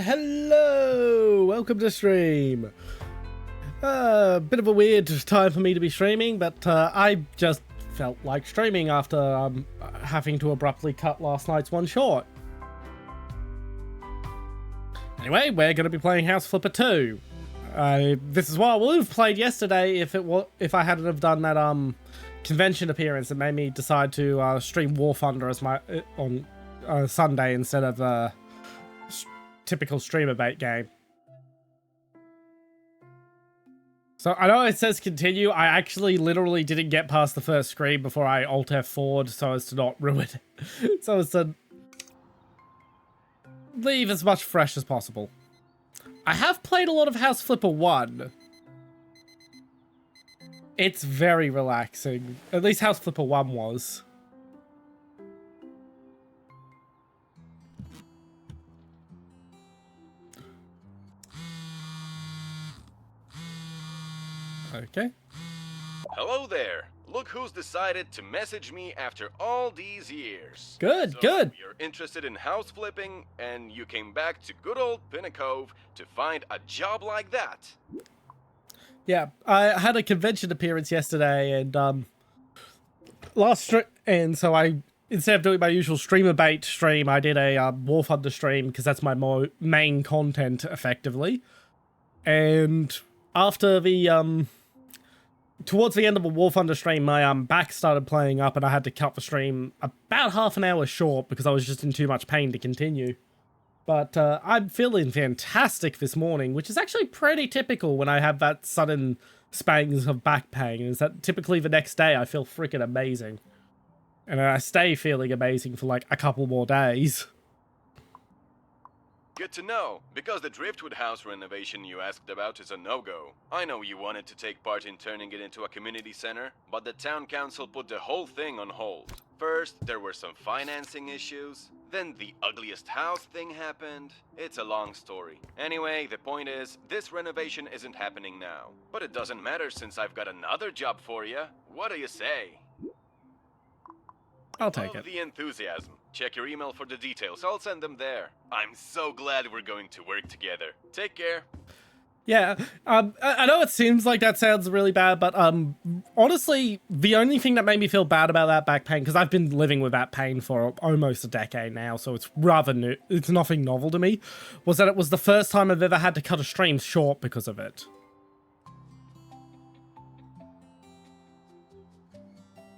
Hello! Welcome to stream. Bit of a weird time for me to be streaming, but I just felt like streaming after having to abruptly cut last night's one short. Anyway, we're going to be playing House Flipper 2. This is what I would have played yesterday if I hadn't have done that convention appearance that made me decide to stream War Thunder as my on Sunday instead of typical streamer bait game. So I know it says continue. I actually literally didn't get past the first screen before I Alt F4'd so as to not ruin it. So as to leave as much fresh as possible. I have played a lot of House Flipper 1. It's very relaxing. At least House Flipper 1 was. Okay. Hello there. Look who's decided to message me after all these years. Good, so good. You're interested in house flipping, and you came back to good old Pinnacove to find a job like that. Yeah, I had a convention appearance yesterday, and so I, instead of doing my usual streamer bait stream, I did a War Thunder stream because that's my main content, effectively. And after the towards the end of a War Thunder stream, my back started playing up, and I had to cut the stream about half an hour short because I was just in too much pain to continue. But I'm feeling fantastic this morning, which is actually pretty typical when I have that sudden spangs of back pain. Is that typically the next day I feel freaking amazing. And I stay feeling amazing for like a couple more days. Good to know, because the Driftwood house renovation you asked about is a no-go. I know you wanted to take part in turning it into a community center, but the town council put the whole thing on hold. First, there were some financing issues, then the ugliest house thing happened. It's a long story. Anyway, the point is, this renovation isn't happening now. But it doesn't matter since I've got another job for you. What do you say? I'll take it. The enthusiasm. Check your email for the details. I'll send them there. I'm so glad we're going to work together. Take care. Yeah, I know it seems like that sounds really bad, but honestly, the only thing that made me feel bad about that back pain, because I've been living with that pain for almost a decade now, so it's rather new, it's nothing novel to me, was that it was the first time I've ever had to cut a stream short because of it.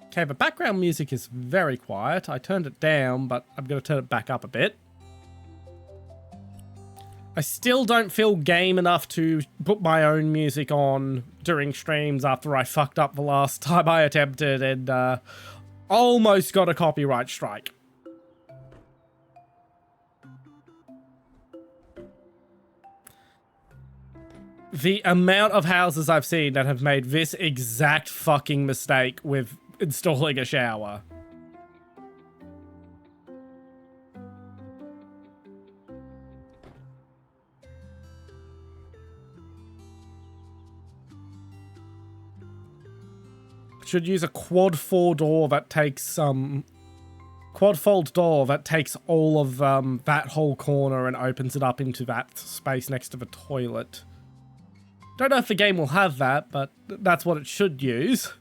Okay, the background music is very quiet. I turned it down, but I'm going to turn it back up a bit. I still don't feel game enough to put my own music on during streams after I fucked up the last time I attempted and almost got a copyright strike. The amount of houses I've seen that have made this exact fucking mistake with installing a shower. Should use a quad fold door that takes all of that whole corner and opens it up into that space next to the toilet. Don't know if the game will have that, but that's what it should use.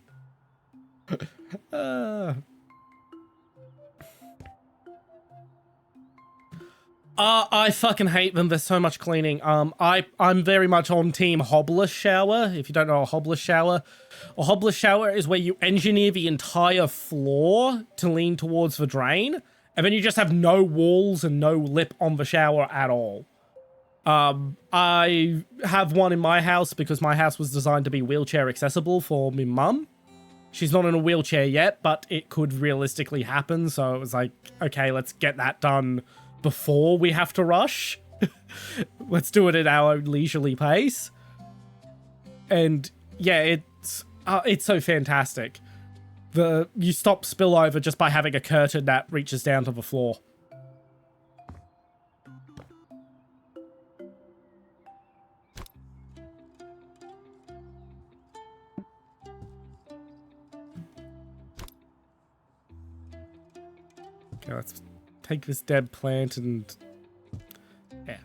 I fucking hate them. There's so much cleaning. I'm very much on team hobbless shower. If you don't know a hobbless shower is where you engineer the entire floor to lean towards the drain, and then you just have no walls and no lip on the shower at all. I have one in my house because my house was designed to be wheelchair accessible for my mum. She's not in a wheelchair yet, but it could realistically happen, so it was like, okay, let's get that done before we have to rush. Let's do it at our own leisurely pace. And yeah, it's so fantastic. You stop spillover just by having a curtain that reaches down to the floor. Okay, let's take this dead plant and... yeah.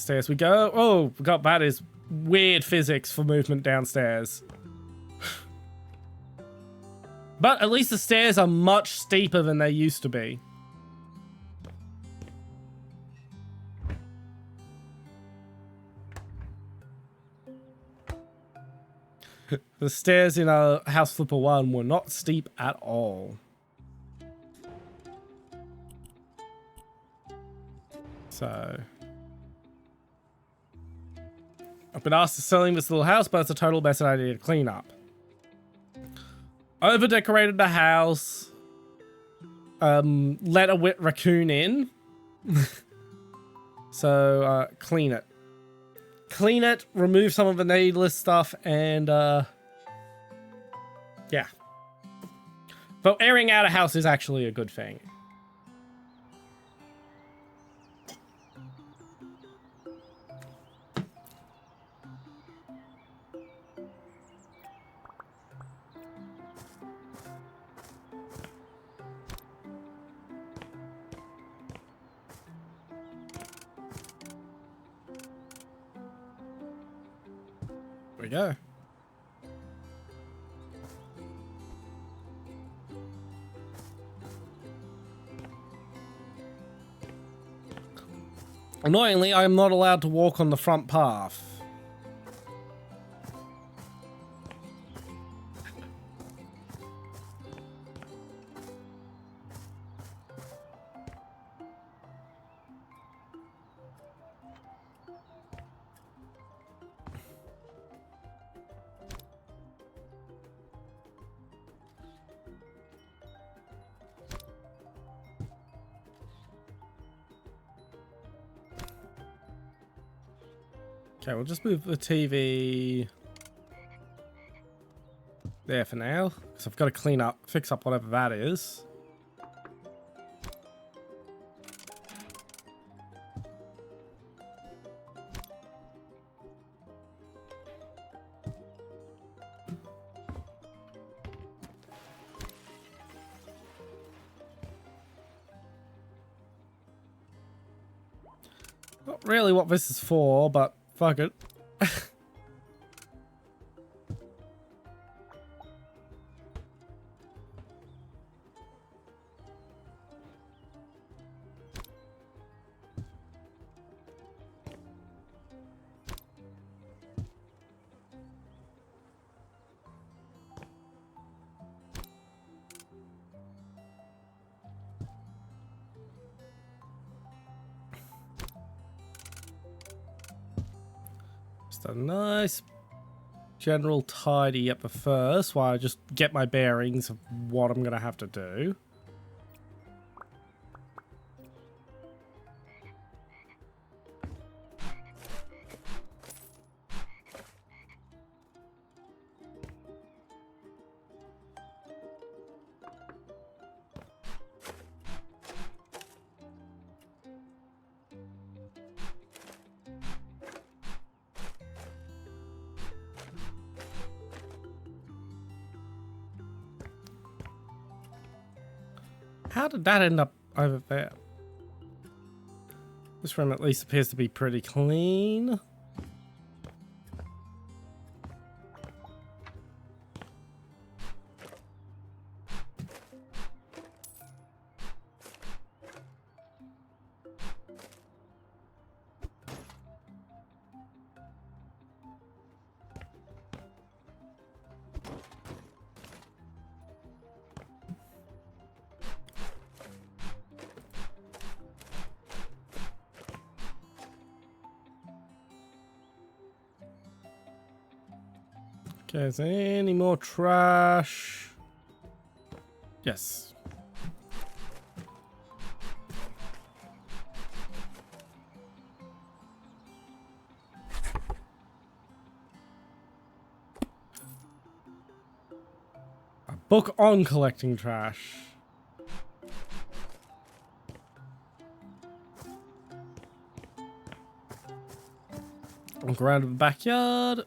stairs we go. Oh, God, that is weird physics for movement downstairs. But at least the stairs are much steeper than they used to be. The stairs in House Flipper 1 were not steep at all. So... I've been asked to selling this little house, but it's a total mess and I need to clean up. Over-decorated the house. Let a raccoon in. So, clean it. Clean it, remove some of the needless stuff, and, yeah. But airing out a house is actually a good thing. There we go. Annoyingly, I'm not allowed to walk on the front path. Okay, we'll just move the TV there for now, because I've got to clean up, fix up whatever that is. Not really what this is for, but fuck it. Just a nice general tidy up first while I just get my bearings of what I'm gonna have to do. How did that end up over there? This room at least appears to be pretty clean. Okay, is there any more trash? Yes. A book on collecting trash. Walk around the backyard.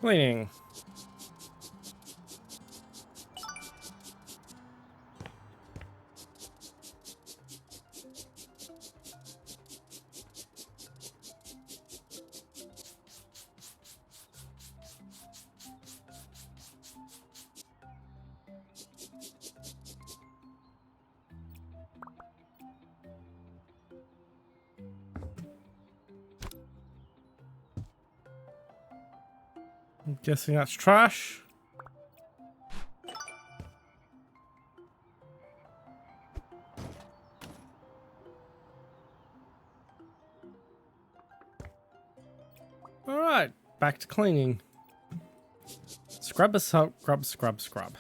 Cleaning. I'm guessing that's trash. All right, back to cleaning. Scrub, scrub, scrub, scrub.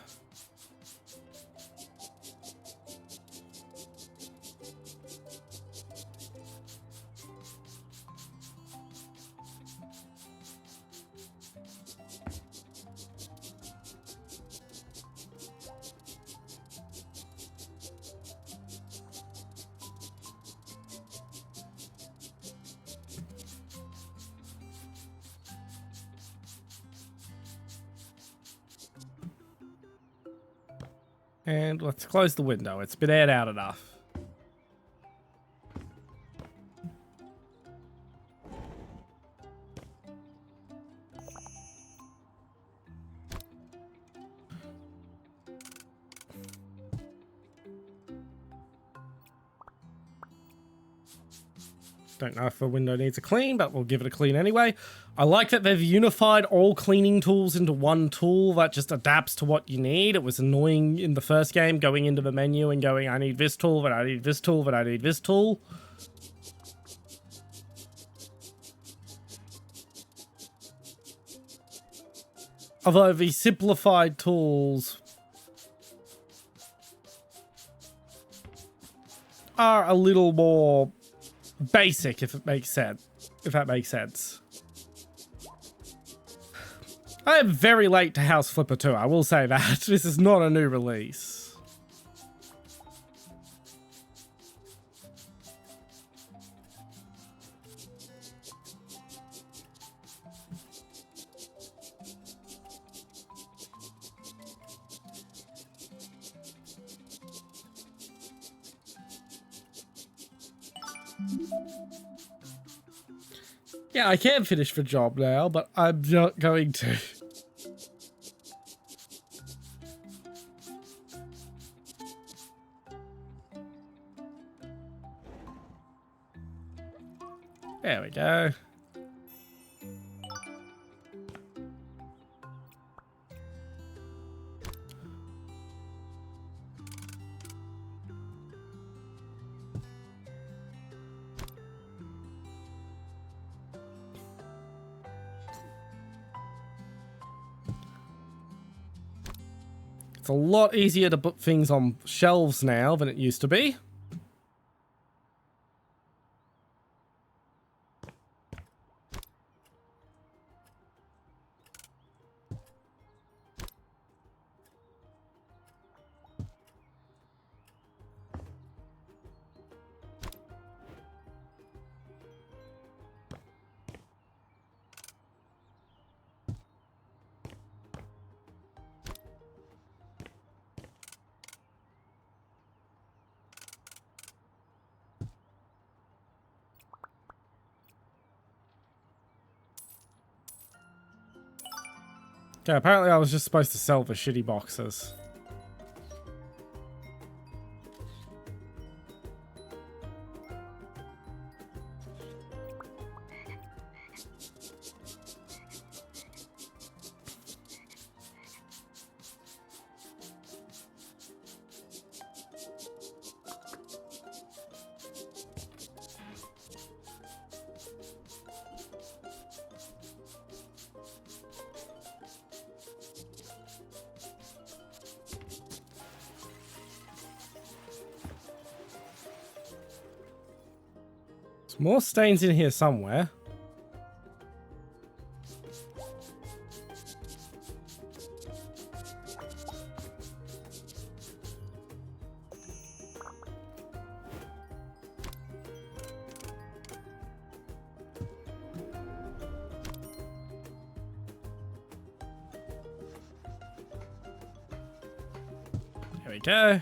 And let's close the window. It's been aired out enough. Don't know if a window needs a clean, but we'll give it a clean anyway. I like that they've unified all cleaning tools into one tool that just adapts to what you need. It was annoying in the first game going into the menu and going, I need this tool, but I need this tool, but I need this tool. Although the simplified tools are a little more basic, if it makes sense. If that makes sense. I am very late to House Flipper 2, I will say that. This is not a new release. Yeah, I can finish the job now, but I'm not going to. There we go. It's a lot easier to put things on shelves now than it used to be. Okay, apparently I was just supposed to sell the shitty boxes. There's more stains in here somewhere. we go.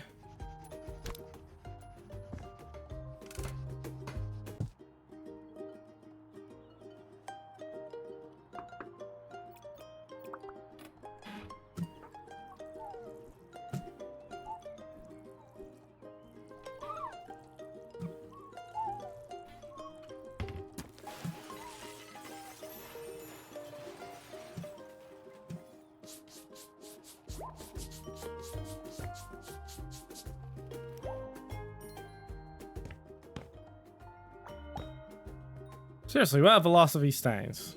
Seriously, what are velocity stains?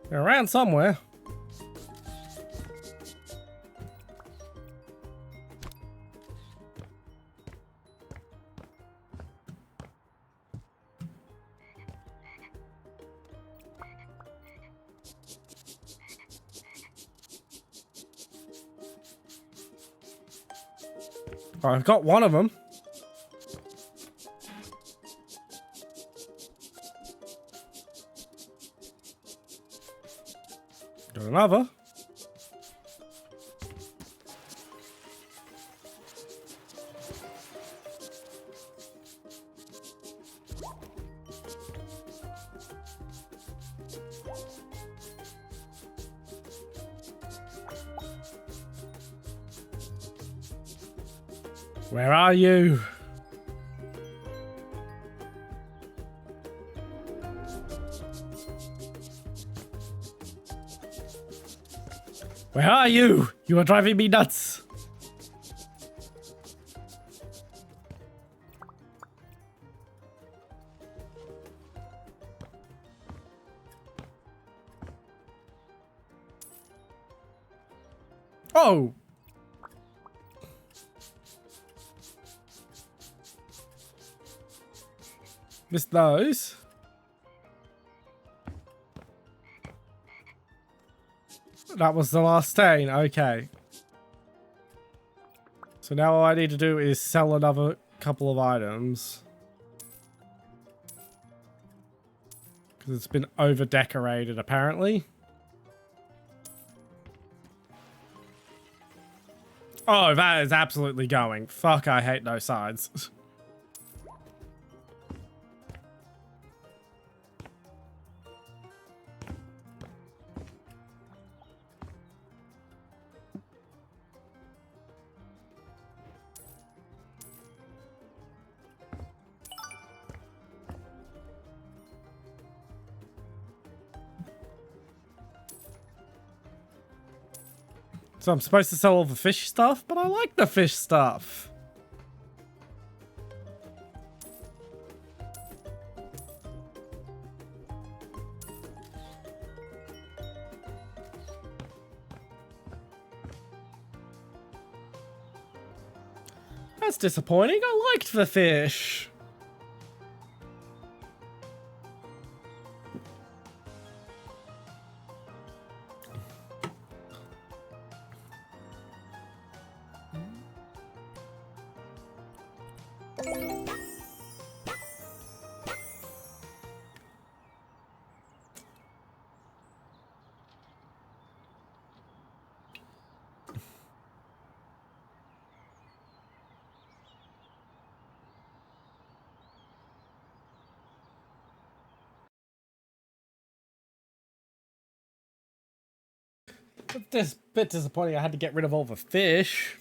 They're around somewhere. Oh, I've got one of them. Got another. Where are you? Where are you? You are driving me nuts. Oh. Missed those. That was the last stain. Okay. So now all I need to do is sell another couple of items. Because it's been over decorated apparently. Oh, that is absolutely going. Fuck, I hate no sides. So I'm supposed to sell all the fish stuff, but I like the fish stuff. That's disappointing. I liked the fish. It's a bit disappointing I had to get rid of all the fish.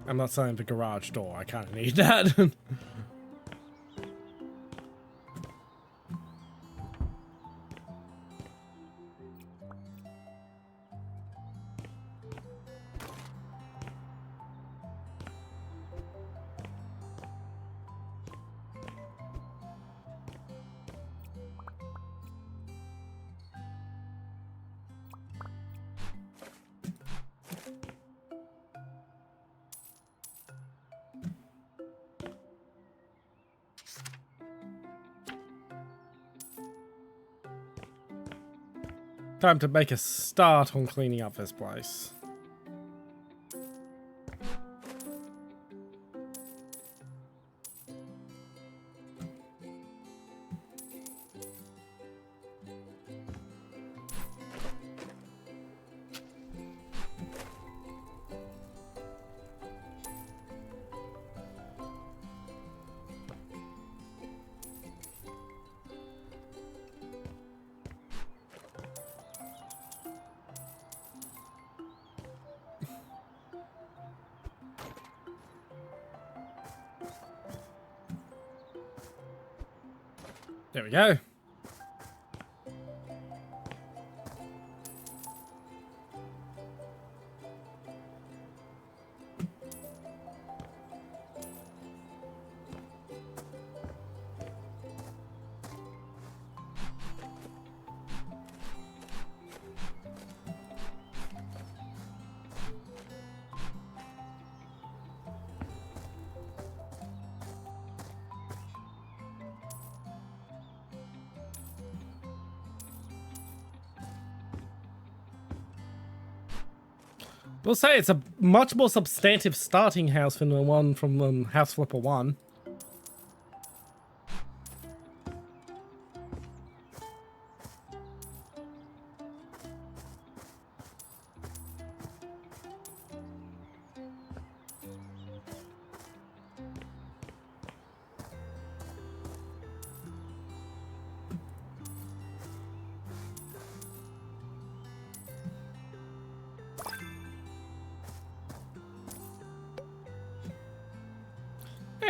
I'm not saying the garage door. I kind of need that. Time to make a start on cleaning up this place. There we go. We'll say it's a much more substantive starting house than the one from House Flipper 1.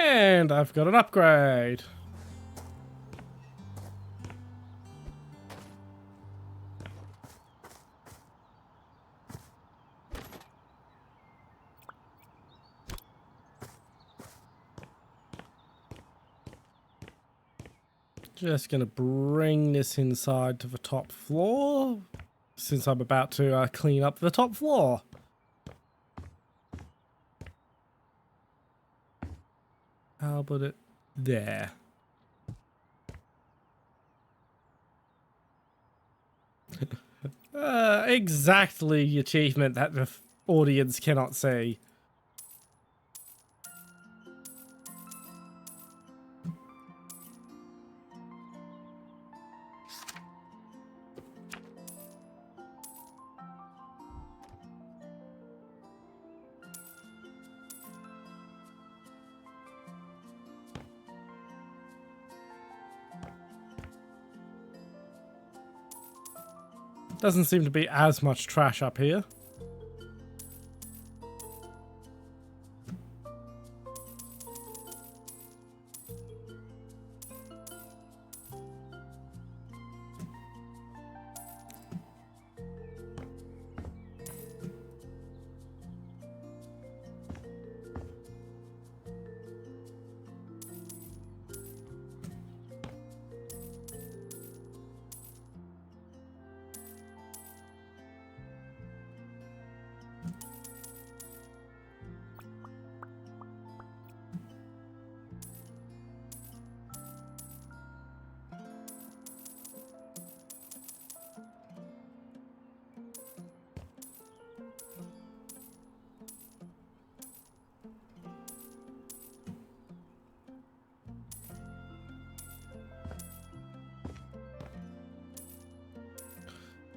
And I've got an upgrade. Just gonna bring this inside to the top floor, since I'm about to clean up the top floor. How about it there? Exactly the achievement that the audience cannot see. Doesn't seem to be as much trash up here.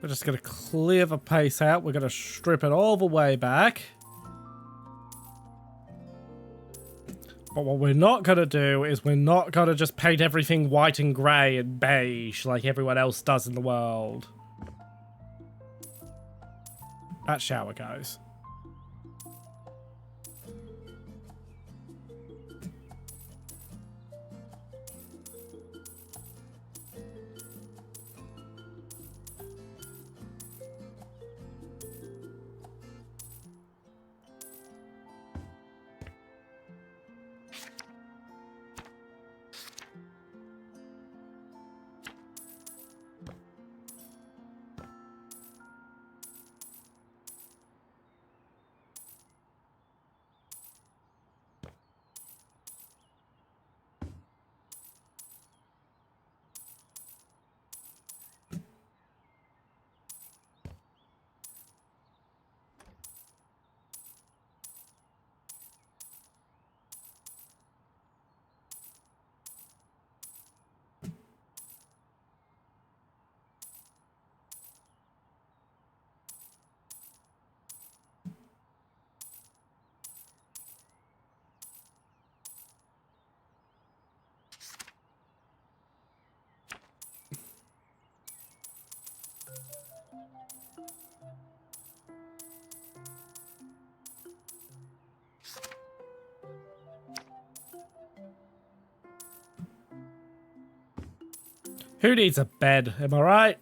We're just going to clear the pace out. We're going to strip it all the way back. But what we're not going to do is we're not going to just paint everything white and grey and beige like everyone else does in the world. That shower goes. Who needs a bed? Am I right?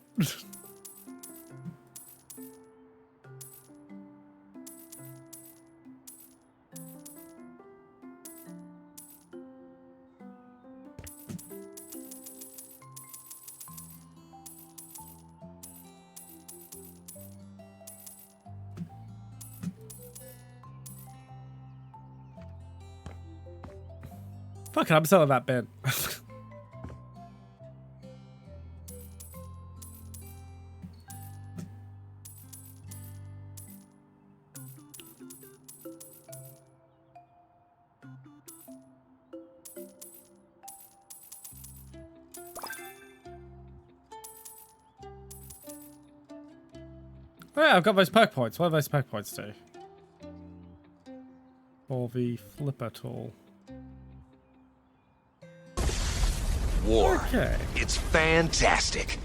Fuck it, I'm selling that bed. Oh yeah, I've got those perk points. What do those perk points do? For the flipper tool. War. Okay. It's fantastic.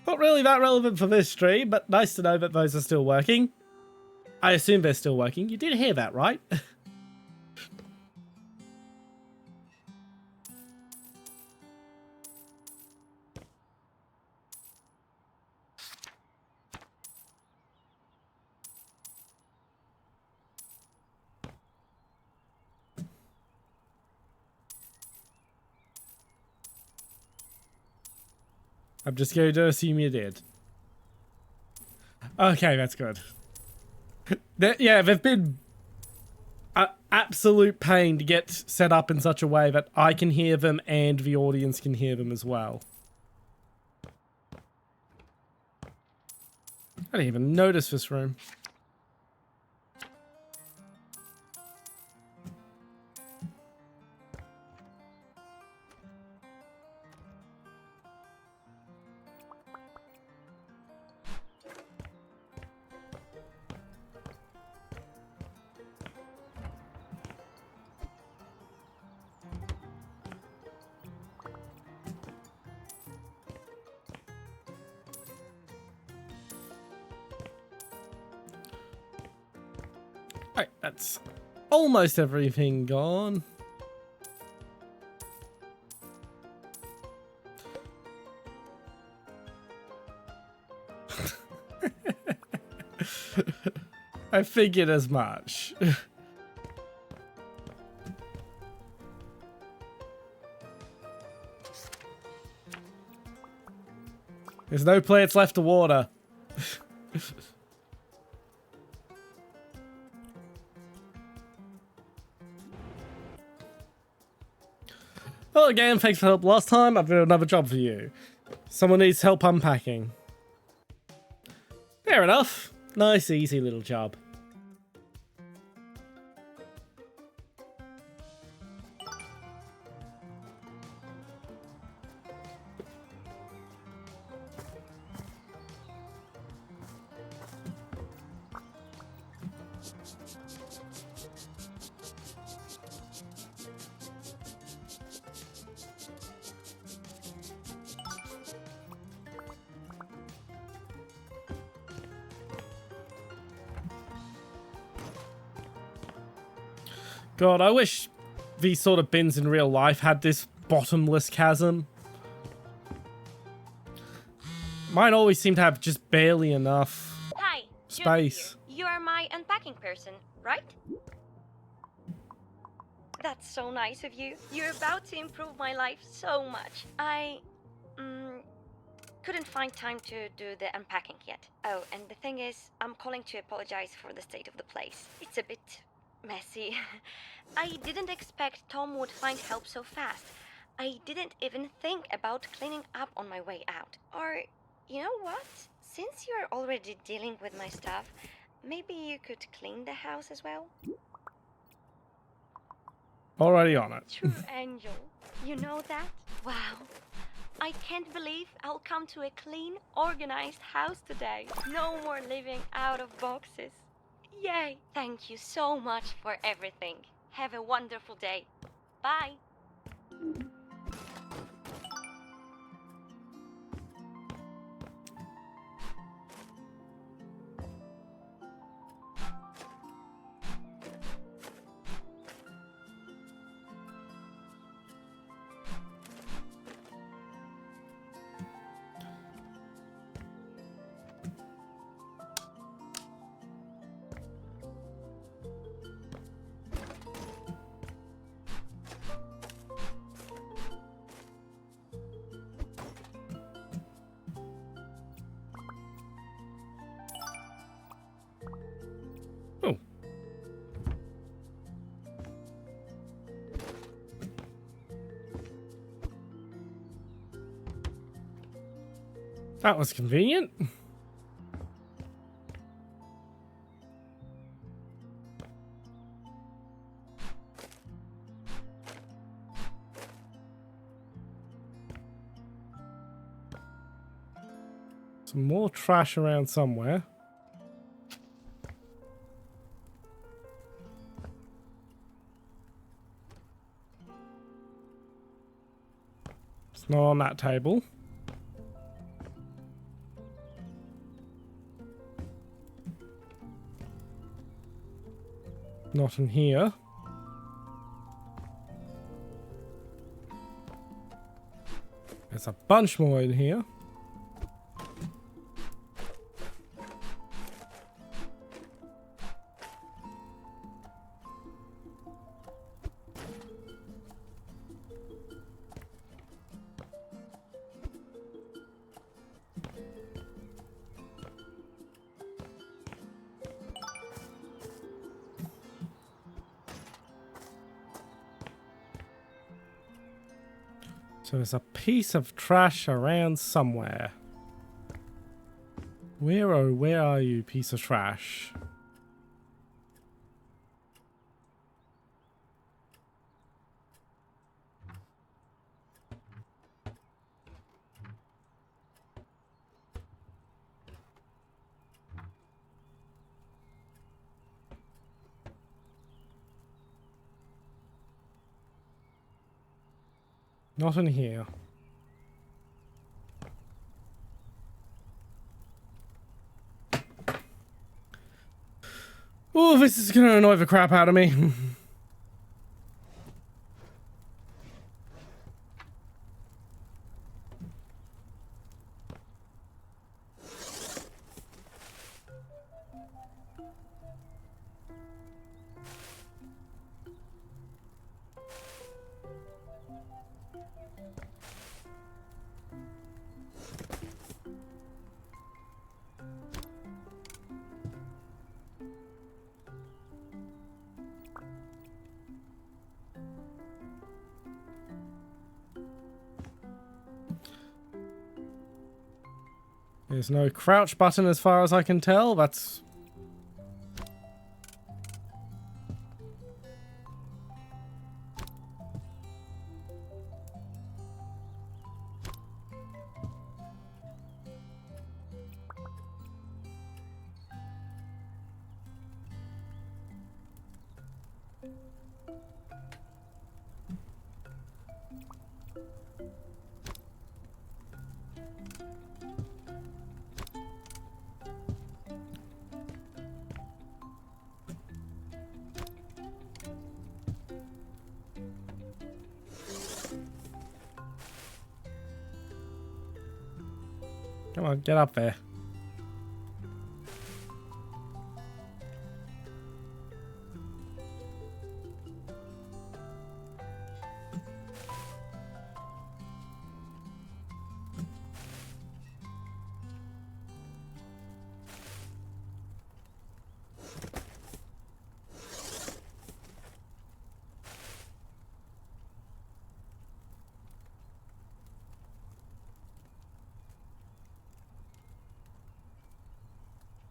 Not really that relevant for this stream, but nice to know that those are still working. I assume they're still working. You did hear that, right? I'm just going to assume you did. Okay, that's good. Yeah, they've been an absolute pain to get set up in such a way that I can hear them and the audience can hear them as well. I didn't even notice this room. Alright, that's almost everything gone. I figured as much. There's no plants left to water. Well, again, thanks for help last time. I've got another job for you. Someone needs help unpacking. Fair enough. Nice, easy little job. God, I wish these sort of bins in real life had this bottomless chasm. Mine always seem to have just barely enough Hi, space. You are my unpacking person, right? That's so nice of you. You're about to improve my life so much. I couldn't find time to do the unpacking yet. Oh, and the thing is, I'm calling to apologize for the state of the place. It's a bit messy. I didn't expect Tom would find help so fast. I didn't even think about cleaning up on my way out. Or, you know what? Since you're already dealing with my stuff, maybe you could clean the house as well? Already on it. True angel. You know that? Wow. I can't believe I'll come to a clean, organized house today. No more living out of boxes. Yay! Thank you so much for everything. Have a wonderful day. Bye. That was convenient. Some more trash around somewhere. It's not on that table. Not in here. There's a bunch more in here. So there's a piece of trash around somewhere. Where are you, piece of trash? Not in here. Oh, this is gonna annoy the crap out of me. There's no crouch button as far as I can tell. That's... Come on, get up there.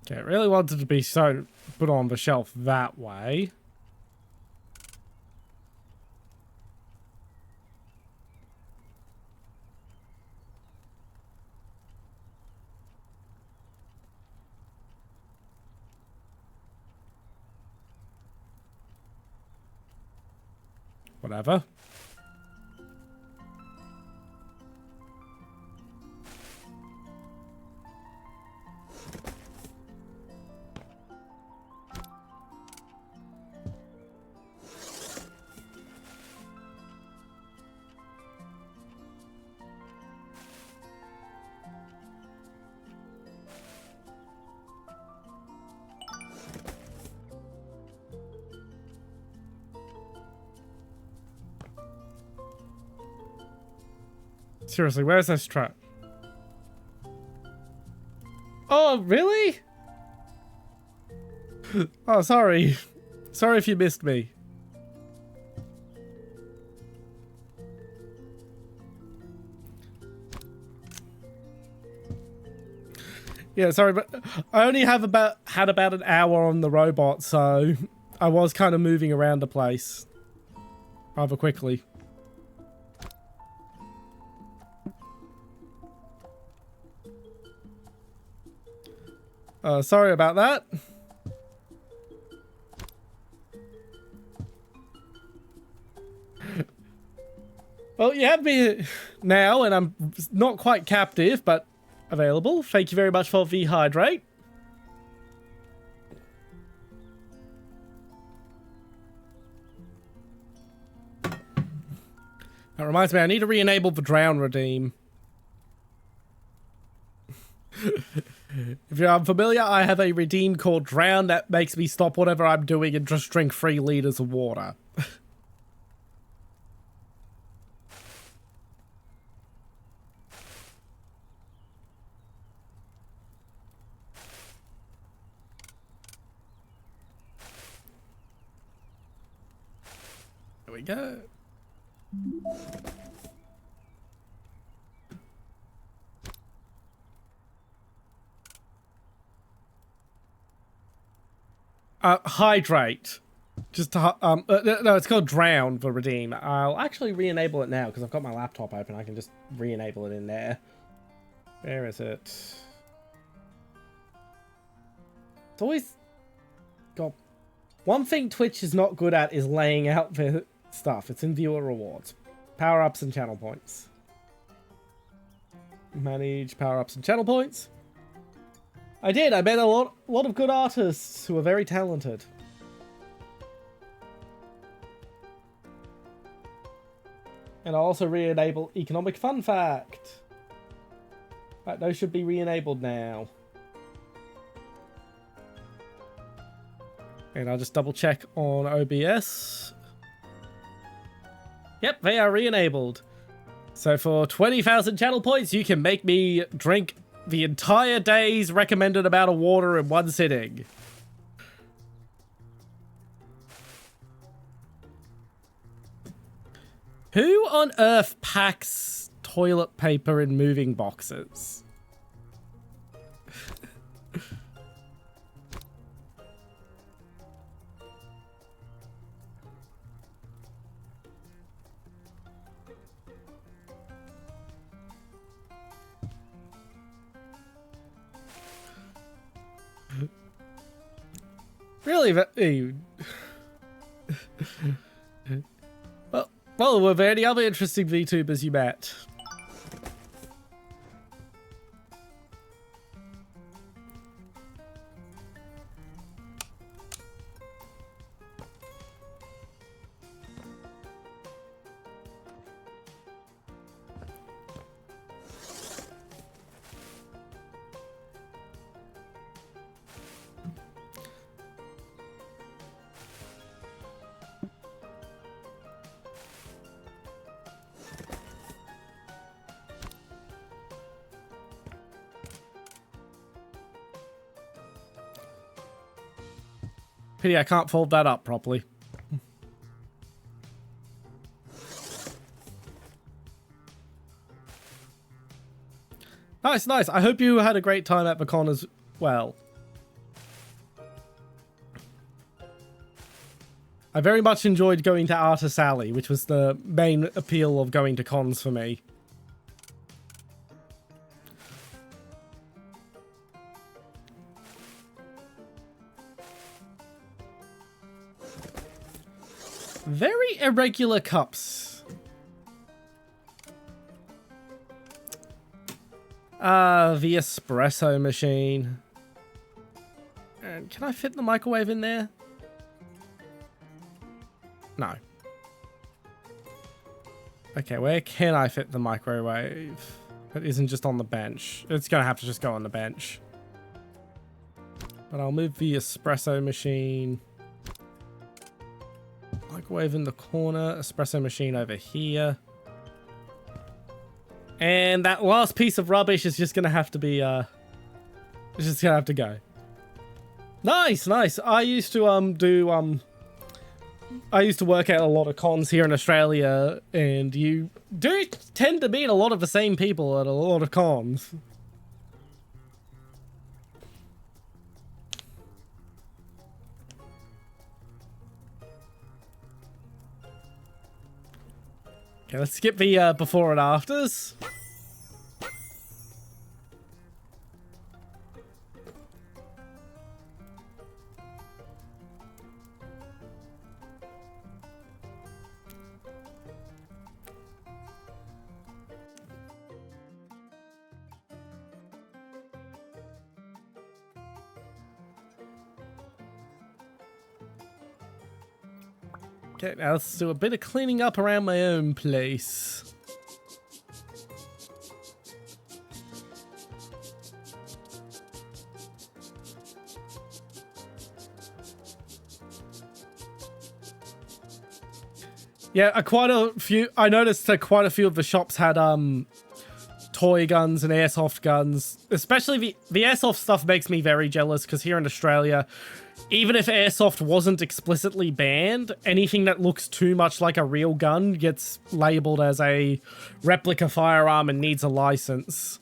Okay, I really wanted to be so put on the shelf that way. Whatever. Seriously, where's this trap? Oh, really? Oh, sorry. Sorry if you missed me. Yeah, sorry, but I only had about an hour on the robot, so I was kind of moving around the place rather quickly. Sorry about that. Well, you have me now, and I'm not quite captive, but available. Thank you very much for the hydrate. That reminds me, I need to re-enable the drown redeem. If you're unfamiliar, I have a redeem called Drown that makes me stop whatever I'm doing and just drink 3 liters of water. There we go. Hydrate. Just to, no, it's called Drown for Redeem. I'll actually re-enable it now because I've got my laptop open. I can just re-enable it in there. Where is it? It's always got... One thing Twitch is not good at is laying out the stuff. It's in viewer rewards. Power-ups and channel points. Manage power-ups and channel points. I did. I met a lot of good artists who are very talented. And I'll also re-enable Economic Fun Fact. Right, those should be re-enabled now. And I'll just double check on OBS. Yep, they are re-enabled. So for 20,000 channel points, you can make me drink the entire day's recommended amount of water in one sitting. Who on earth packs toilet paper in moving boxes? Really? Well, were there any other interesting VTubers you met? Pity I can't fold that up properly. Nice, nice. I hope you had a great time at the con as well. I very much enjoyed going to Artist Alley, which was the main appeal of going to cons for me. Very irregular cups. The espresso machine. And can I fit the microwave in there? No. Okay, where can I fit the microwave? It isn't just on the bench. It's gonna have to just go on the bench. But I'll move the espresso machine. Microwave in the corner, espresso machine over here. And that last piece of rubbish is just gonna have to be, it's just gonna have to go. Nice, nice. I used to, I used to work at a lot of cons here in Australia, and you do tend to meet a lot of the same people at a lot of cons. Okay, let's skip the before and afters. Okay, now let's do a bit of cleaning up around my own place. Yeah, I noticed that quite a few of the shops had toy guns and airsoft guns. Especially the airsoft stuff makes me very jealous because here in Australia, even if airsoft wasn't explicitly banned, anything that looks too much like a real gun gets labeled as a replica firearm and needs a license.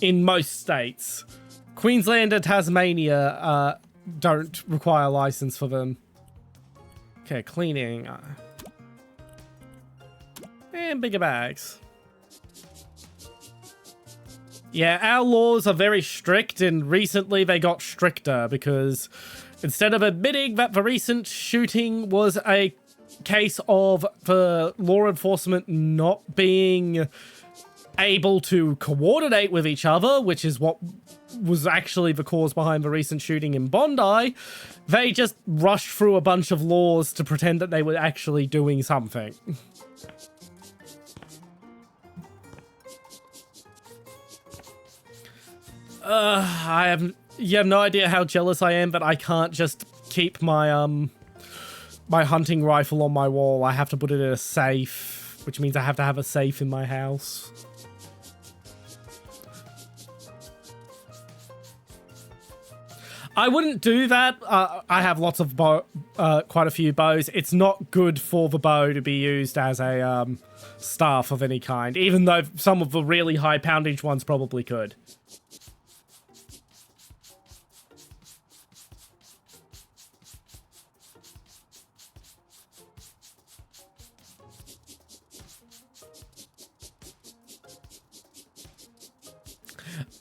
In most states. Queensland and Tasmania don't require a license for them. Okay, cleaning. And bigger bags. Yeah, our laws are very strict, and recently they got stricter because instead of admitting that the recent shooting was a case of the law enforcement not being able to coordinate with each other, which is what was actually the cause behind the recent shooting in Bondi, they just rushed through a bunch of laws to pretend that they were actually doing something. You have no idea how jealous I am that I can't just keep my my hunting rifle on my wall. I have to put it in a safe, which means I have to have a safe in my house. I wouldn't do that. I have lots of quite a few bows. It's not good for the bow to be used as a staff of any kind, even though some of the really high poundage ones probably could.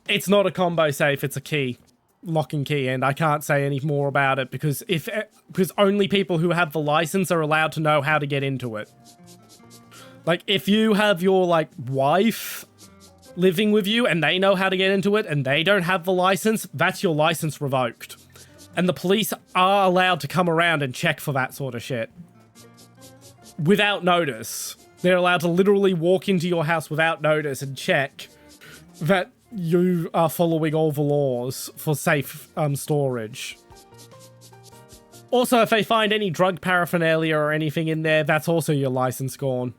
It's not a combo safe, it's a key. Lock and key, and I can't say any more about it because only people who have the license are allowed to know how to get into it. Like, if you have your, like, wife living with you and they know how to get into it and they don't have the license, that's your license revoked. And the police are allowed to come around and check for that sort of shit. Without notice. They're allowed to literally walk into your house without notice and check that you are following all the laws for safe storage. Also, if they find any drug paraphernalia or anything in there, that's also your license gone.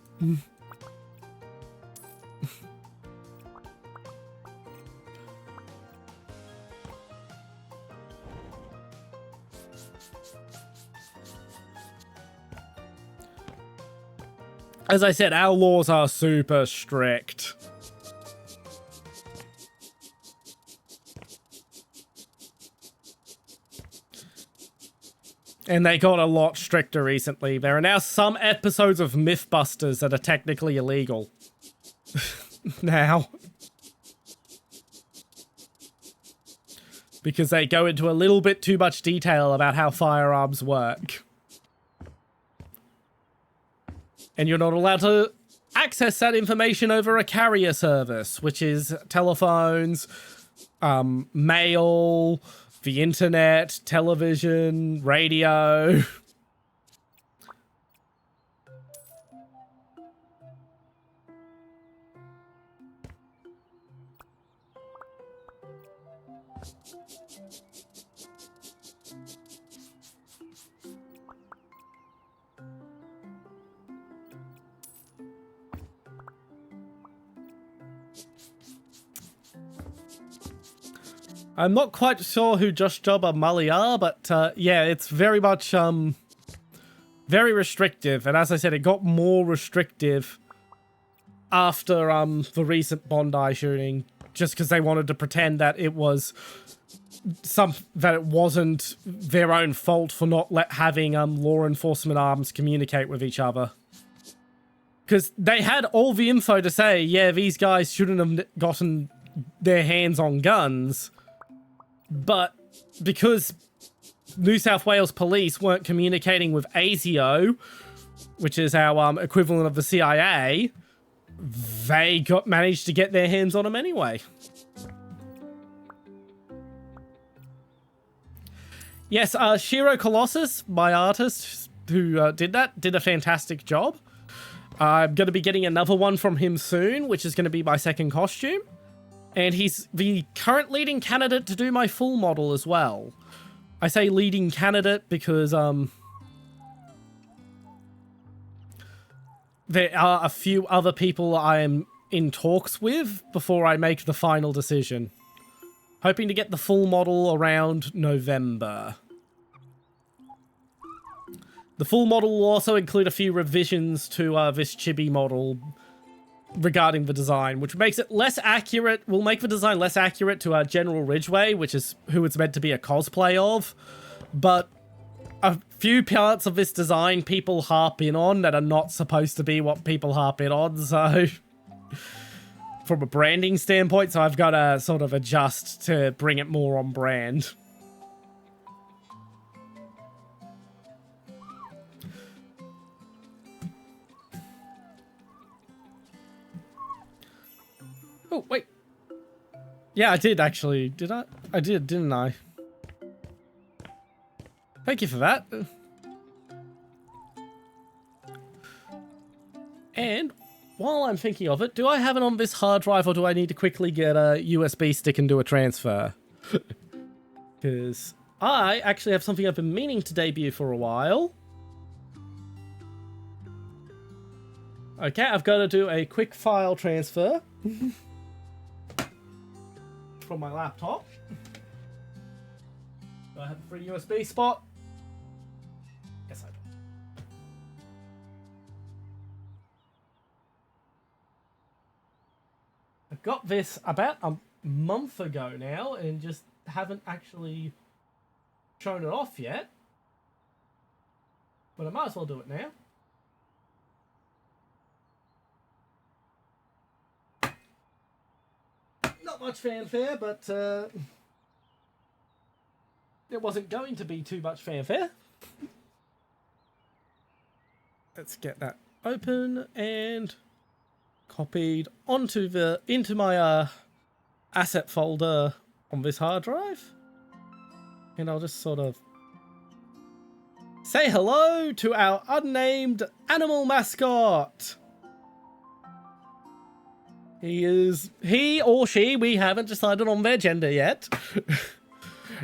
As I said, our laws are super strict. And they got a lot stricter recently. There are now some episodes of Mythbusters that are technically illegal. Now. Because they go into a little bit too much detail about how firearms work. And you're not allowed to access that information over a carrier service, which is telephones, mail, the internet, television, radio. I'm not quite sure who Josh Job or Mully are, but yeah, it's very much very restrictive. And as I said, it got more restrictive after the recent Bondi shooting, just because they wanted to pretend that it was that it wasn't their own fault for not having law enforcement arms communicate with each other. because they had all the info to say, yeah, these guys shouldn't have gotten their hands on guns, but because New South Wales police weren't communicating with ASIO, which is our equivalent of the CIA, they managed to get their hands on them anyway. Yes, Shiro Colossus, my artist who did a fantastic job. I'm going to be getting another one from him soon, which is going to be my second costume. And he's the current leading candidate to do my full model as well. I say leading candidate because there are a few other people I am in talks with before I make the final decision. Hoping to get the full model around November. The full model will also include a few revisions to this chibi model regarding the design, which makes it less accurate, will make the design less accurate to General Ridgway, which is who it's meant to be a cosplay of. But a few parts of this design people harp in on that are not supposed to be what people harp in on, so from a branding standpoint, so I've got to sort of adjust to bring it more on brand. Oh, wait. Yeah, I did actually. Did I? I did, didn't I? Thank you for that. And while I'm thinking of it, do I have it on this hard drive or do I need to quickly get a USB stick and do a transfer? Because I actually have something I've been meaning to debut for a while. Okay, I've got to do a quick file transfer from my laptop. Do I have a free USB spot? Yes, I do. I got this about a month ago now and just haven't actually shown it off yet. But I might as well do it now. Not much fanfare, but it wasn't going to be too much fanfare. Let's get that open and copied into my asset folder on this hard drive. And I'll just sort of say hello to our unnamed animal mascot. He or she, we haven't decided on their gender yet,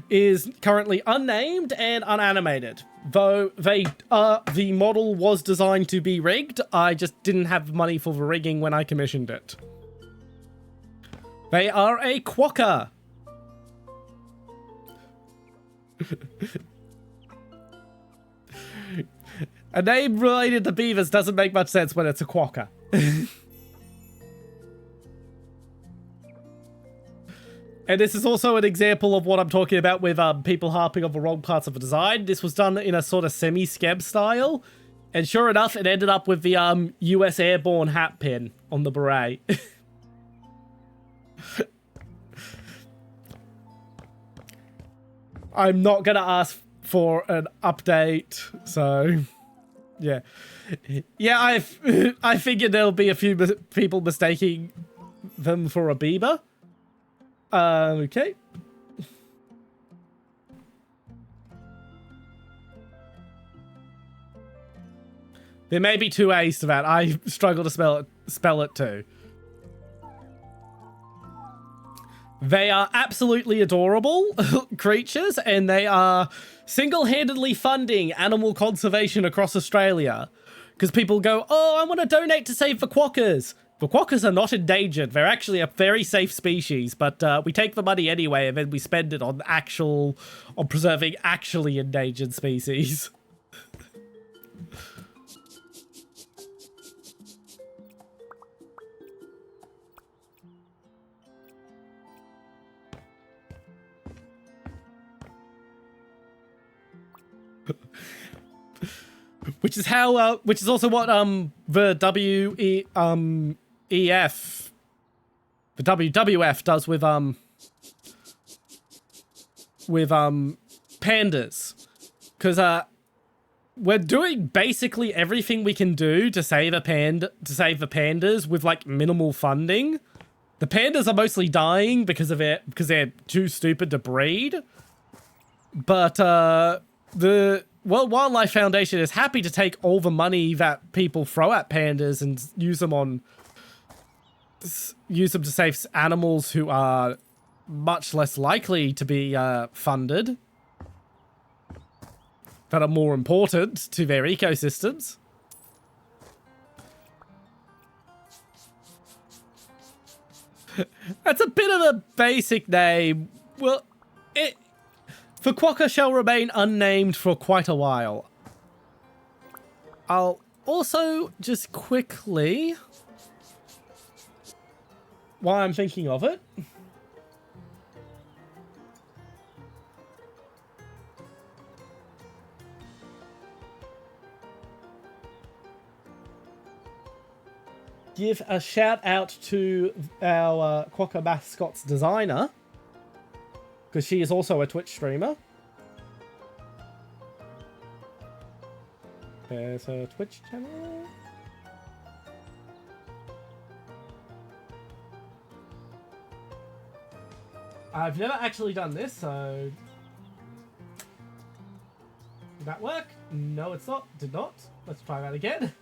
is currently unnamed and unanimated. Though the model was designed to be rigged, I just didn't have money for the rigging when I commissioned it. They are a quokka. A name related to beavers doesn't make much sense when it's a quokka. And this is also an example of what I'm talking about with people harping on the wrong parts of the design. This was done in a sort of semi-scab style. And sure enough, it ended up with the US Airborne hat pin on the beret. I'm not going to ask for an update, so yeah. Yeah, I figured there'll be a few people mistaking them for a beaver. Okay. There may be two A's to that. I struggle to spell it too. They are absolutely adorable creatures, and they are single-handedly funding animal conservation across Australia. Because people go, oh, I want to donate to save the quokkas. The quokkas are not endangered. They're actually a very safe species, but we take the money anyway, and then we spend it on preserving actually endangered species. Which is how, which is also what the the WWF does with pandas, because we're doing basically everything we can do to save the pandas with like minimal funding. The pandas are mostly dying because they're too stupid to breed. But the World Wildlife Foundation is happy to take all the money that people throw at pandas and use them to save animals who are much less likely to be funded, that are more important to their ecosystems. That's a bit of a basic name. Well, the quokka shall remain unnamed for quite a while. I'll also just quickly, while I'm thinking of it, give a shout out to our quokka mascot's designer, because she is also a Twitch streamer. There's her Twitch channel. I've never actually done this, so... Did that work? No, it's not. Did not. Let's try that again.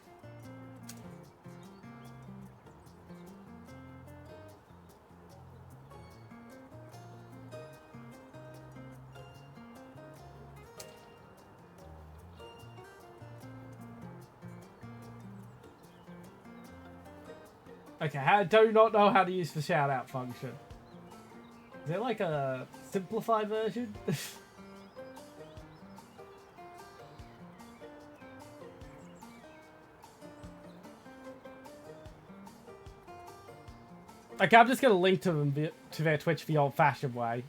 Okay, I do not know how to use the shout out function. Is there like a simplified version? Okay, I'm just gonna link to them to their Twitch the old-fashioned way.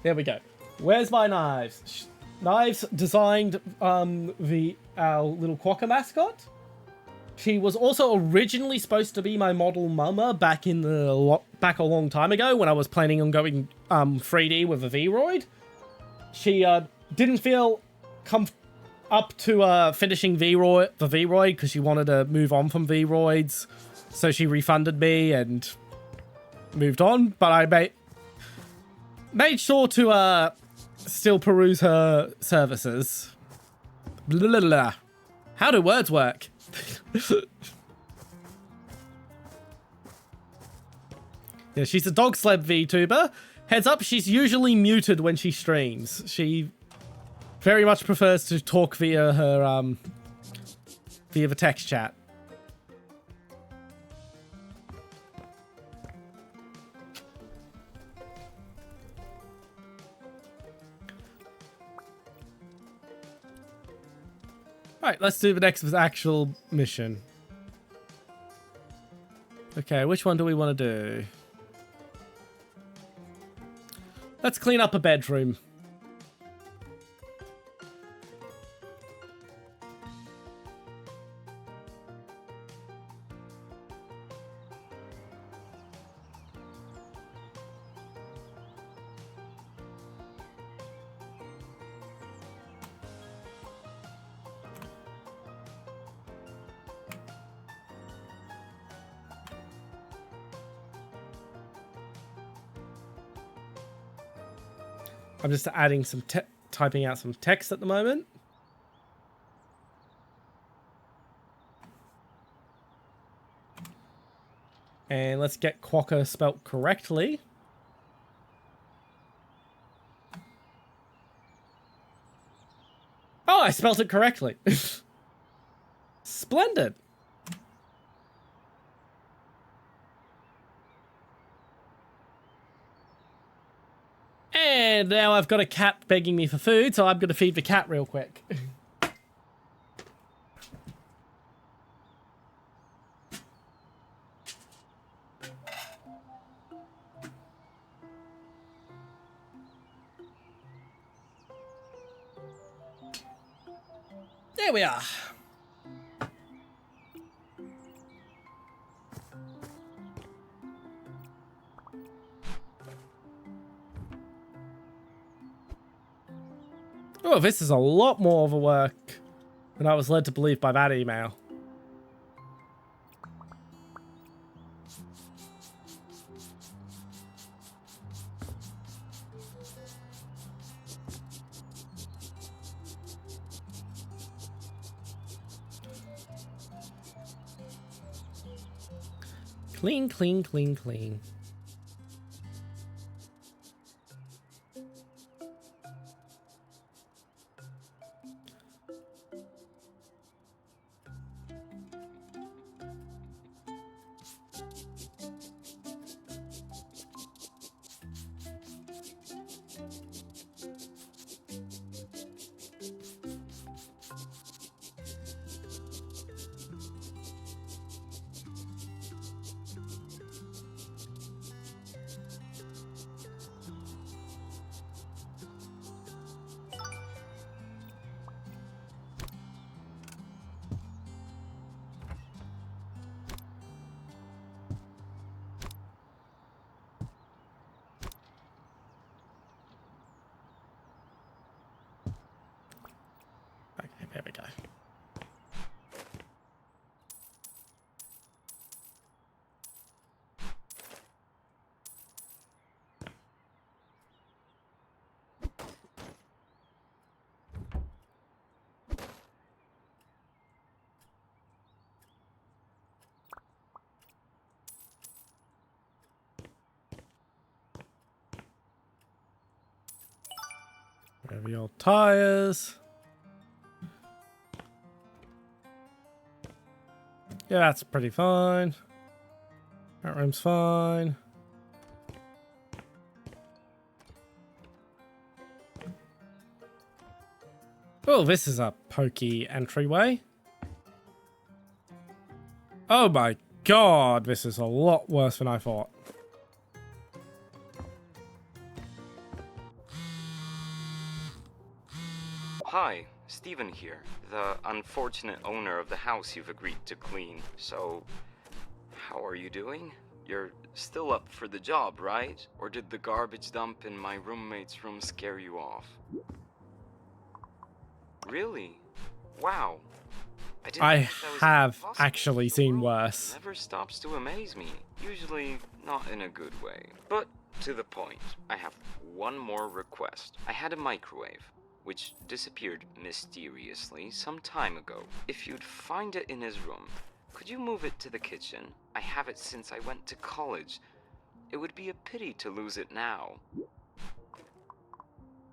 There we go. Where's my knives? Knives designed our little quokka mascot. She was also originally supposed to be my model mama back a long time ago when I was planning on going 3D with a V-Roid. She didn't feel up to finishing the V-Roid because she wanted to move on from V-Roids, so she refunded me and moved on. But I made sure to still peruse her services. Blah, blah, blah. How do words work? Yeah, she's a dog sled VTuber. Heads up, she's usually muted when she streams. She very much prefers to talk via her via the text chat. Right, let's do the next actual mission. Okay, which one do we want to do? Let's clean up a bedroom. I'm just adding some typing out some text at the moment. And let's get quokka spelt correctly. Oh, I spelt it correctly. Splendid. And now I've got a cat begging me for food, so I'm going to feed the cat real quick. There we are. Oh, this is a lot more of a work than I was led to believe by that email. Clean, clean, clean, clean. Okay, there we go. Heavy old tires. Yeah, that's pretty fine. That room's fine. Oh, this is a pokey entryway. Oh my god, this is a lot worse than I thought. Hi, Steven here, the unfortunate owner of the house you've agreed to clean. So, how are you doing? You're still up for the job, right? Or did the garbage dump in my roommate's room scare you off? Really? Wow. I think that was have possible. actually The seen world worse. Never stops to amaze me. Usually not in a good way. But to the point, I have one more request. I had a microwave, which disappeared mysteriously some time ago. If you'd find it in his room, could you move it to the kitchen? I have it since I went to college. It would be a pity to lose it now.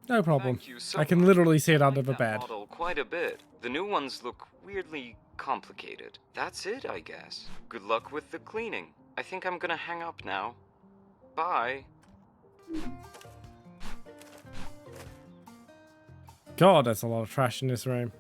No problem. Thank you so I can much. literally see it I under like the that bed. model quite a bit. The new ones look weirdly complicated. That's it, I guess. Good luck with the cleaning. I think I'm gonna hang up now. Bye. God, there's a lot of trash in this room.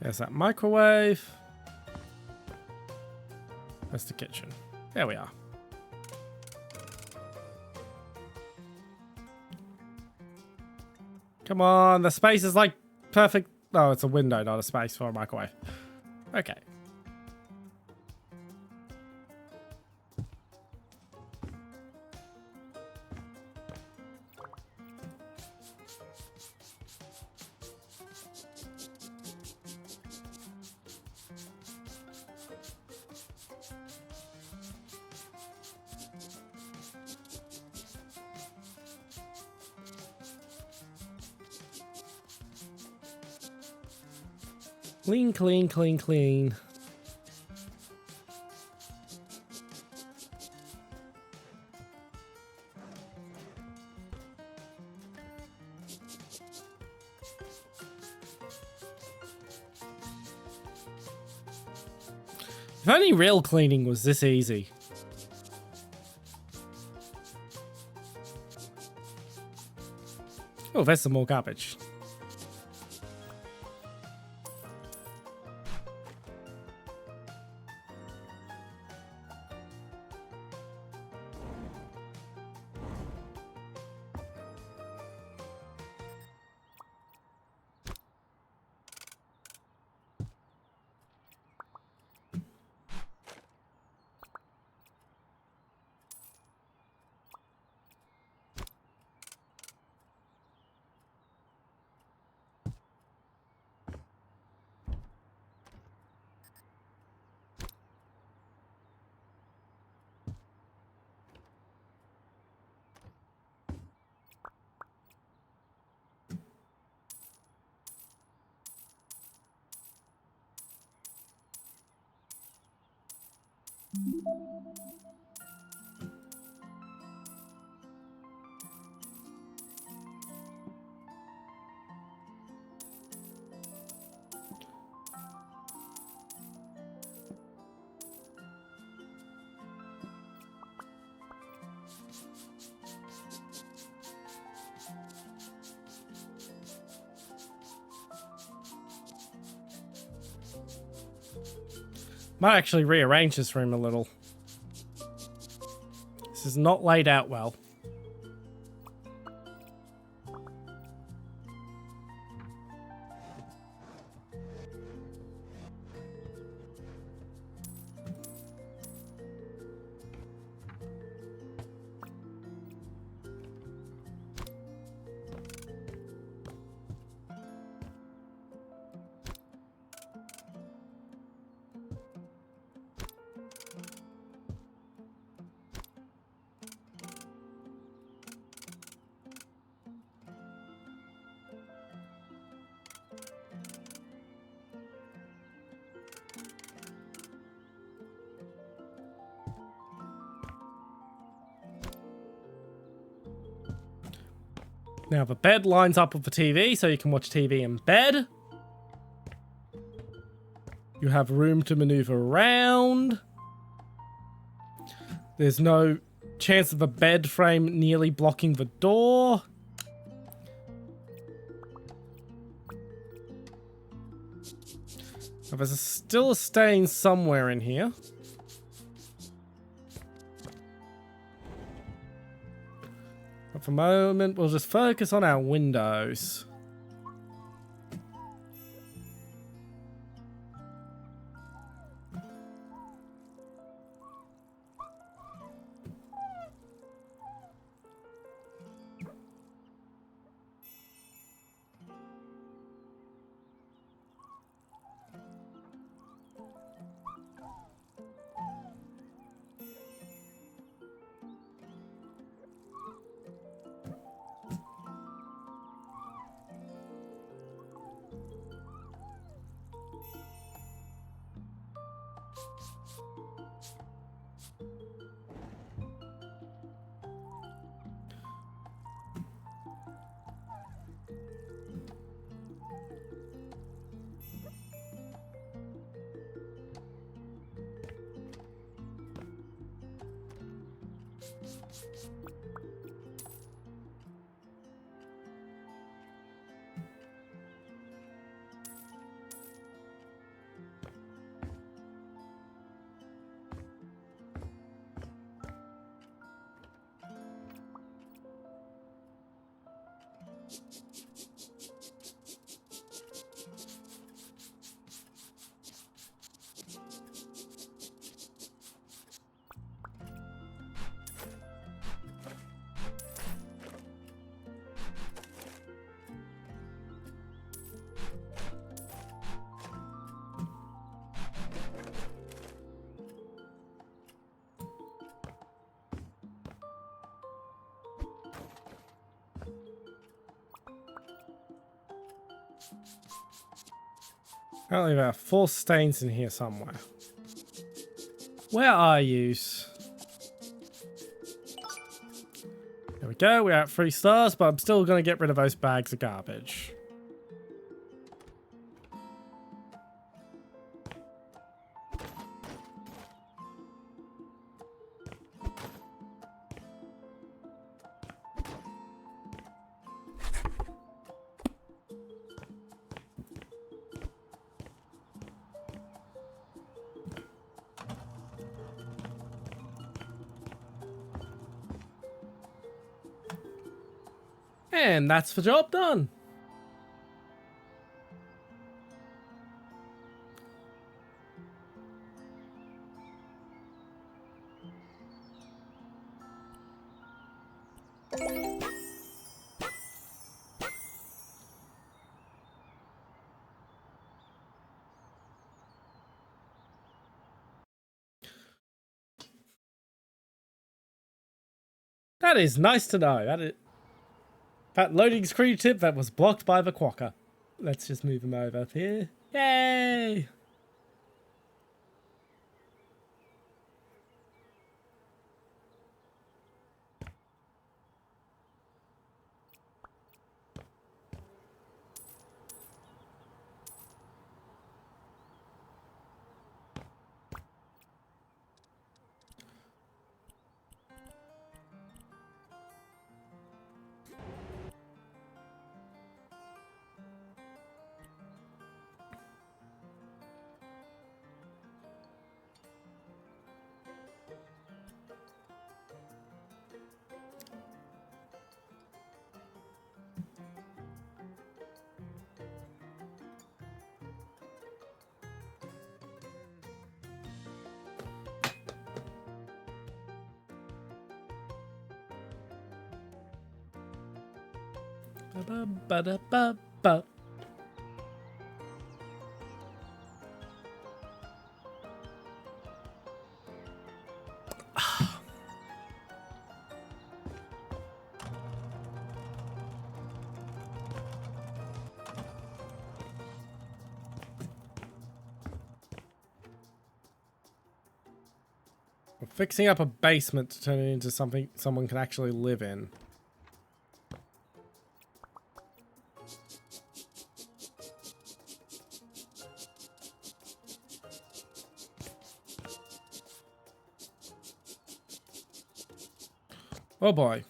There's that microwave. That's the kitchen. There we are. Come on, the space is like perfect. Oh, it's a window, not a space for a microwave. Okay. Clean, clean, clean, clean. If only real cleaning was this easy. Oh, there's some more garbage. Might actually rearrange this room a little. This is not laid out well. Now the bed lines up with the TV, so you can watch TV in bed. You have room to maneuver around. There's no chance of a bed frame nearly blocking the door. Now, there's still a stain somewhere in here. But for the moment, we'll just focus on our windows. Apparently there are 4 stains in here somewhere. Where are yous? There we go, we're at 3 stars, but I'm still going to get rid of those bags of garbage. And that's the job done. That is nice to know. That loading screen tip that was blocked by the quokka. Let's just move him over here. Yay! Ba-ba-ba-da-ba-ba. We're fixing up a basement to turn it into something someone can actually live in. Oh boy.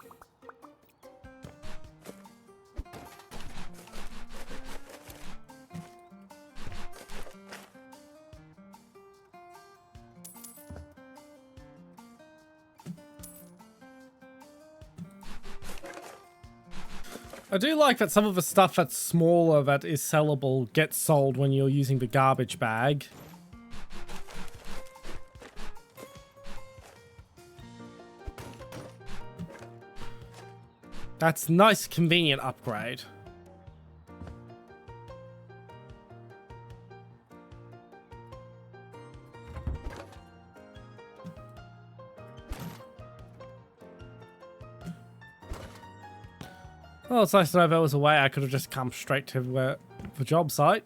I do like that some of the stuff that's smaller that is sellable gets sold when you're using the garbage bag. That's nice, convenient upgrade. Well, it's nice to know there was a way I could have just come straight to the job site.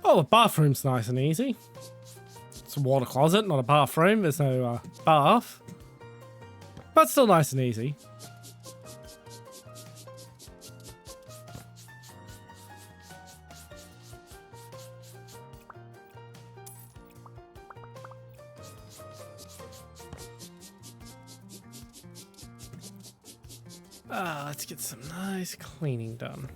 Oh, the bathroom's nice and easy. It's a water closet, not a bathroom. There's no bath. But still nice and easy. Let's get some nice cleaning done.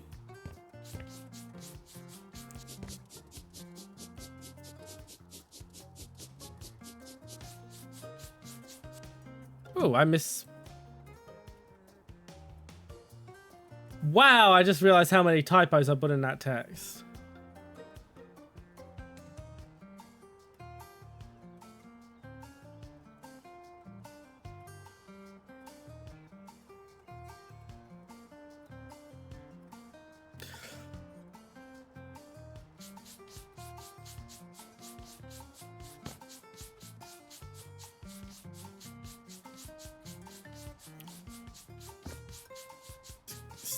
Oh, I miss... Wow, I just realized how many typos I put in that text.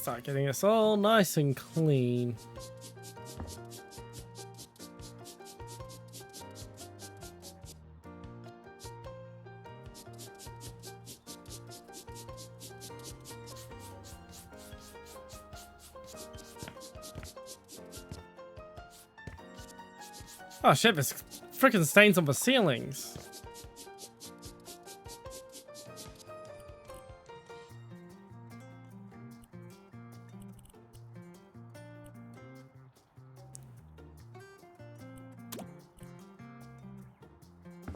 Start getting us all nice and clean. Oh shit, there's freaking stains on the ceilings.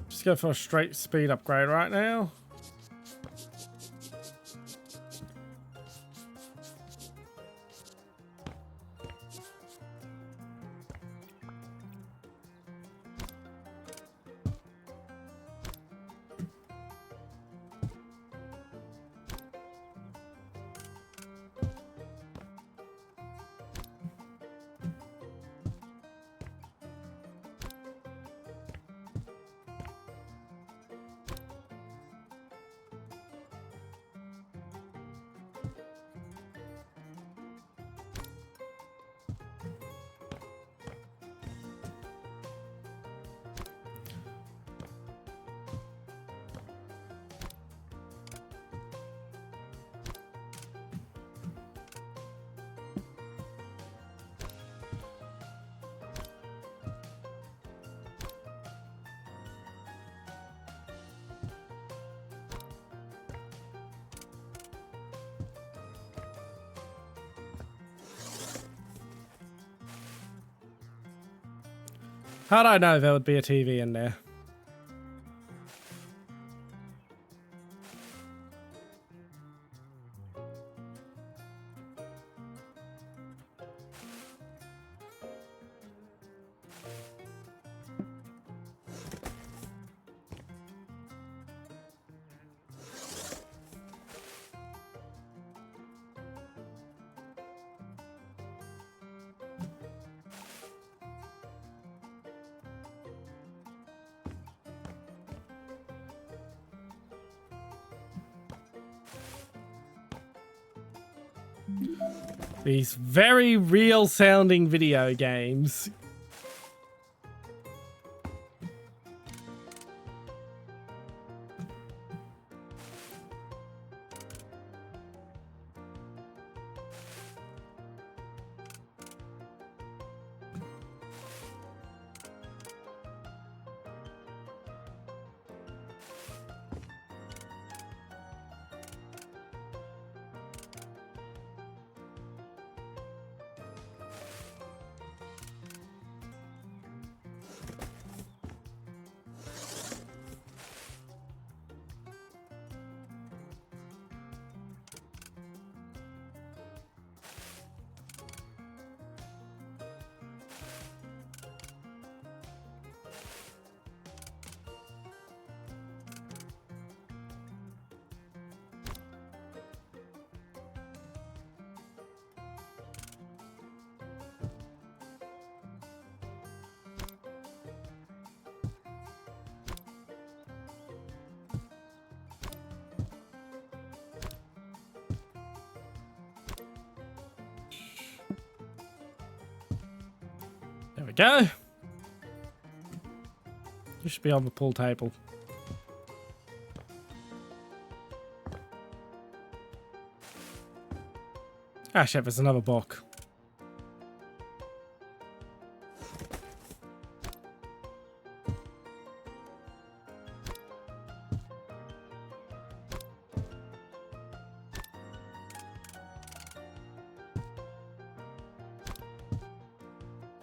Just go for a straight speed upgrade right now. How'd I know there would be a TV in there? These very real sounding video games. There we go. You should be on the pool table. Ah shit, there's another book.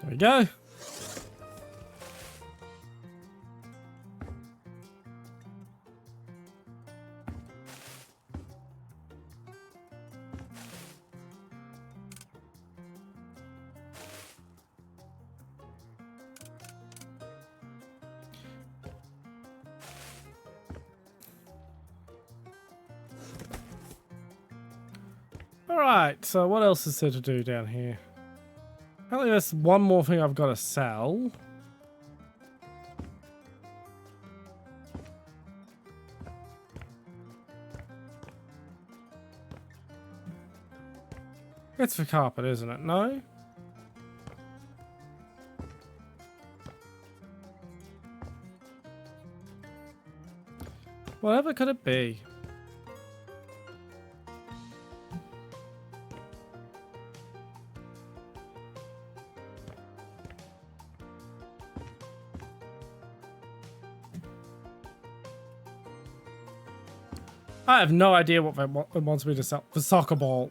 There we go. Alright, so what else is there to do down here? Apparently there's one more thing I've got to sell. It's for carpet, isn't it? No? Whatever could it be? I have no idea what it wants me to sell. The soccer ball.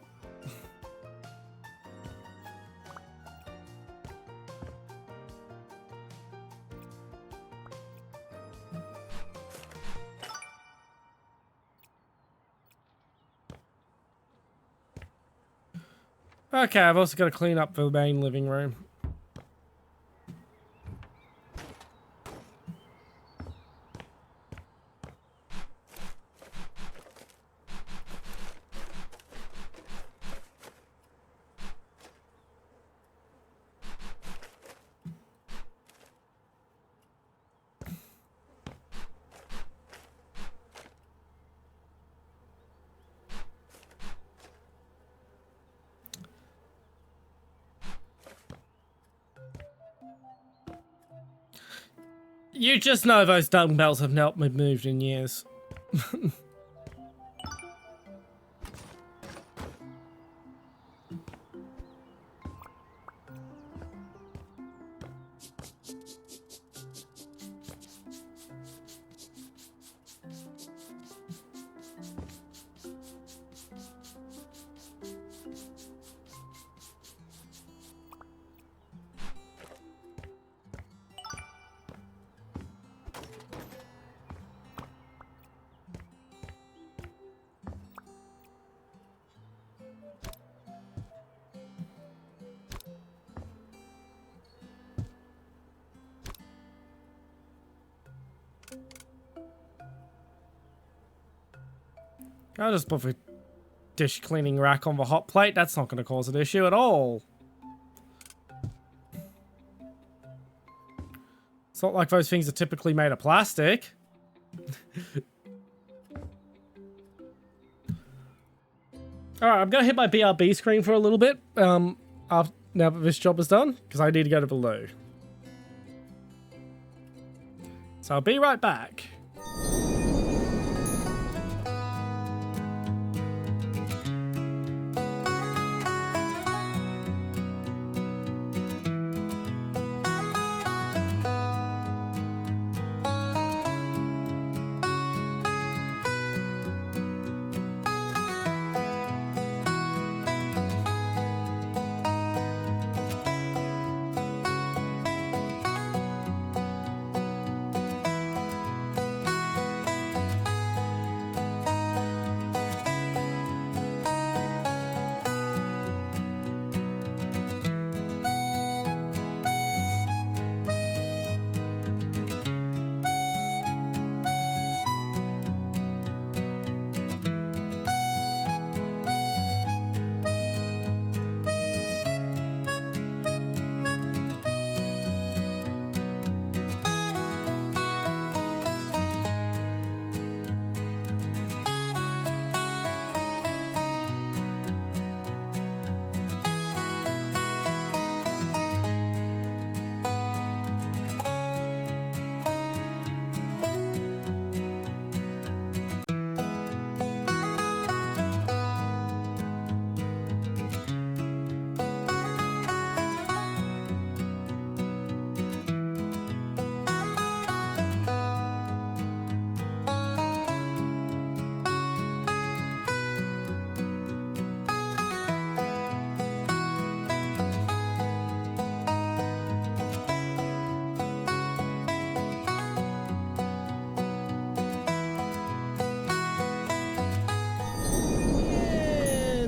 Okay, I've also got to clean up the main living room. You just know those dumbbells have not been moved in years. I'll just put the dish cleaning rack on the hot plate. That's not going to cause an issue at all. It's not like those things are typically made of plastic. Alright, I'm going to hit my BRB screen for a little bit. Now that this job is done, because I need to go to the loo. So I'll be right back.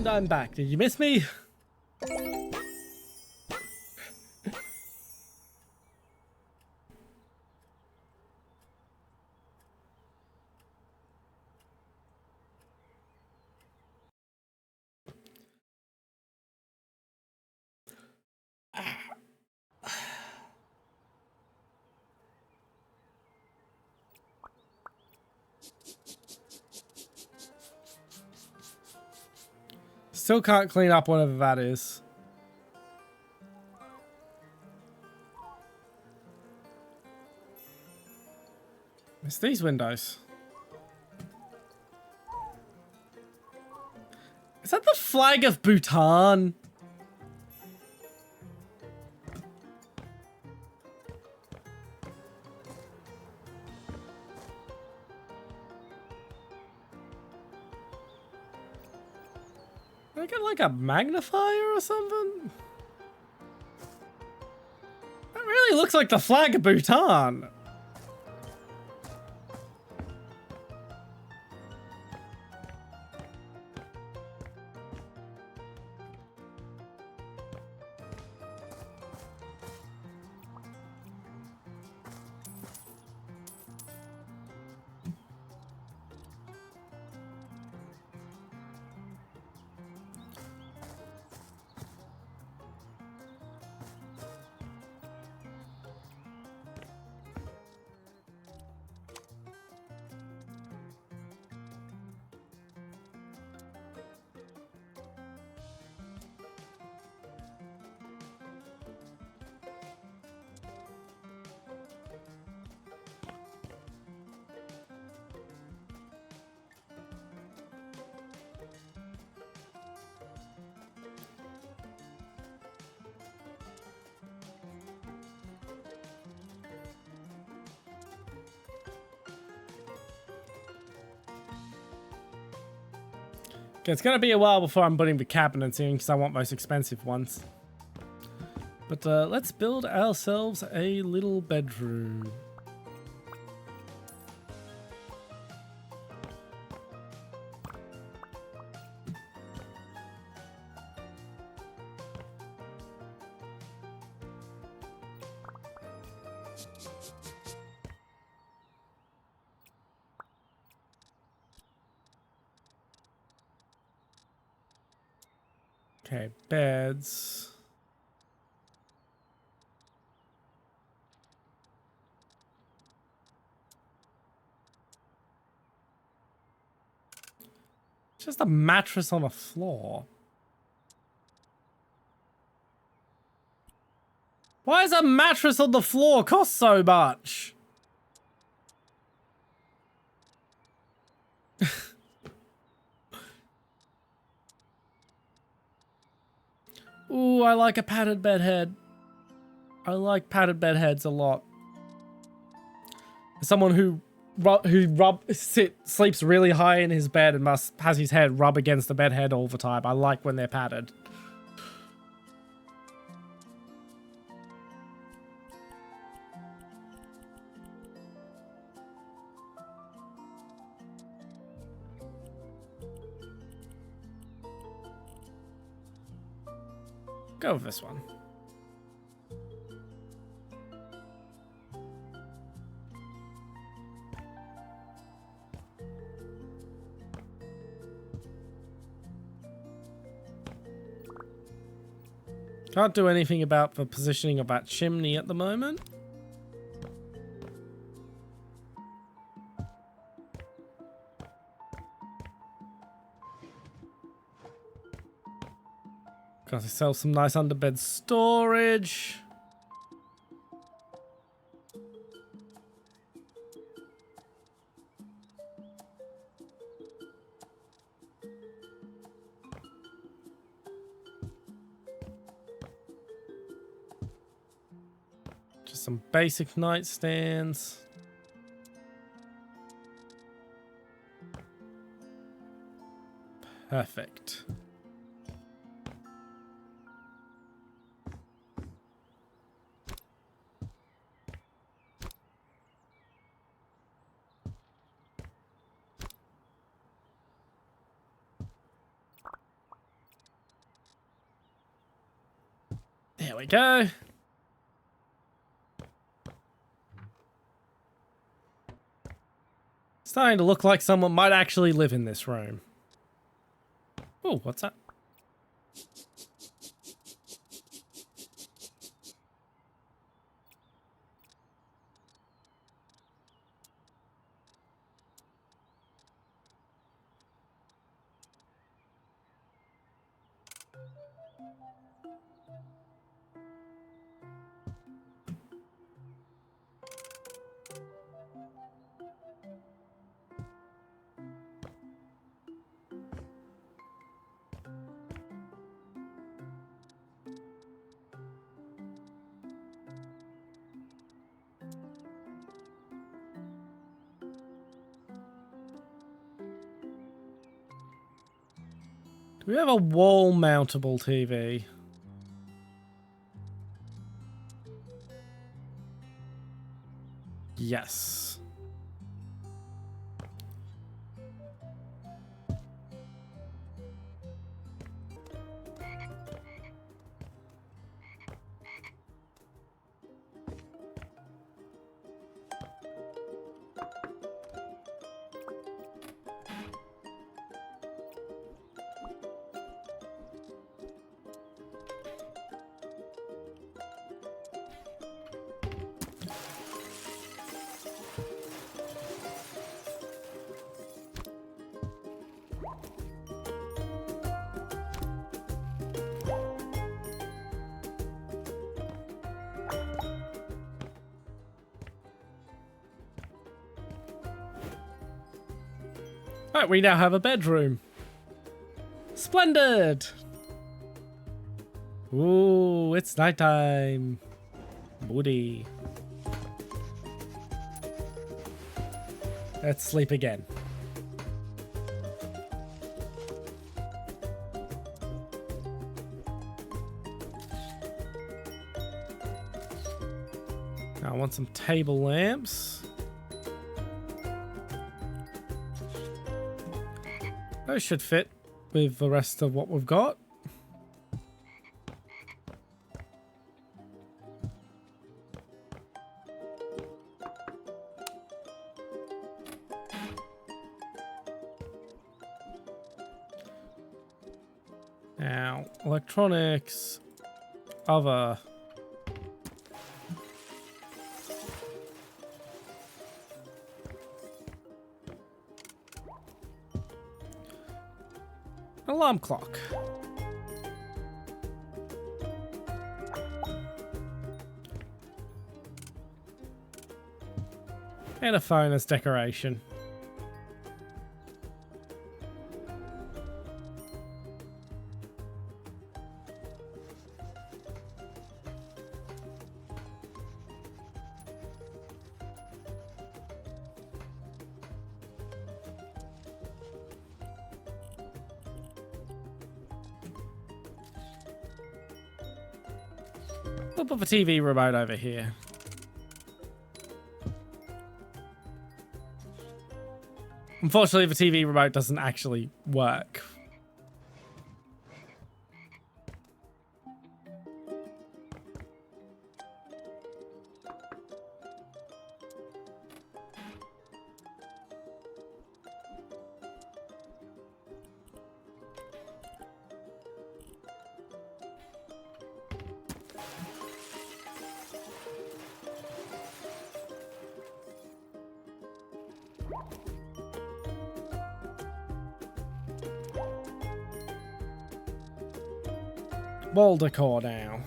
And I'm back. Did you miss me? Still can't clean up whatever that is. It's these windows. Is that the flag of Bhutan? Did I get like a magnifier or something? That really looks like the flag of Bhutan. Okay, it's gonna be a while before I'm putting the cabinets in because I want most expensive ones. But let's build ourselves a little bedroom. Okay, beds. Just a mattress on a floor. Why is a mattress on the floor cost so much? Ooh, I like a padded bed head. I like padded bed heads a lot. Someone who sleeps really high in his bed and has his head rub against the bed head all the time. I like when they're padded. Go with this one. Can't do anything about the positioning of that chimney at the moment. Got to sell some nice underbed storage. Just some basic nightstands. Perfect. There we go. Starting to look like someone might actually live in this room. Oh, what's that? Do we have a wall mountable TV? Yes. Right, we now have a bedroom. Splendid! Ooh, it's nighttime. Moody. Let's sleep again. Now I want some table lamps. Those should fit with the rest of what we've got. Now, electronics, other. Alarm clock. And a phone as decoration. We'll put the TV remote over here. Unfortunately, the TV remote doesn't actually work. Wall decor now.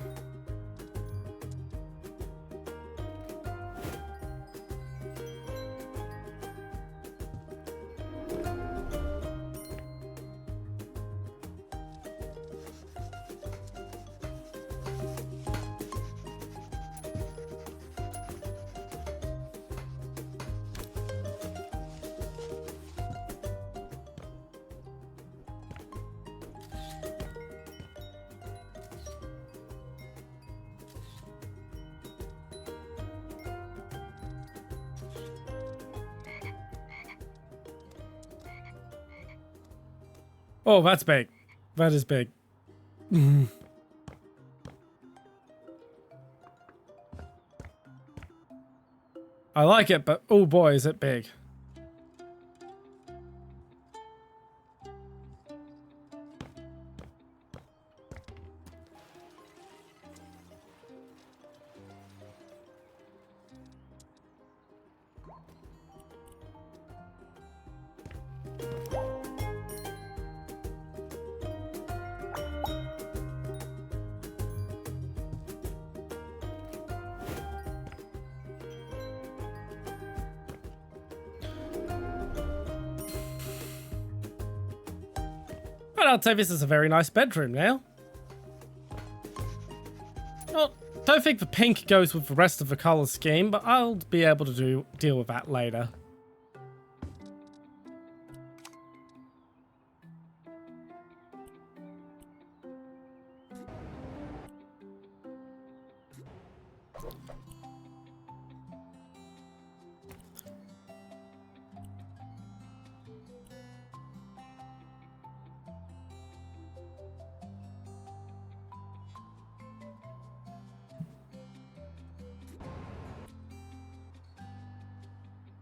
Oh, that's big. That is big. I like it, but oh boy, is it big. But I'd say this is a very nice bedroom now. Well, don't think the pink goes with the rest of the colour scheme, but I'll be able to deal with that later.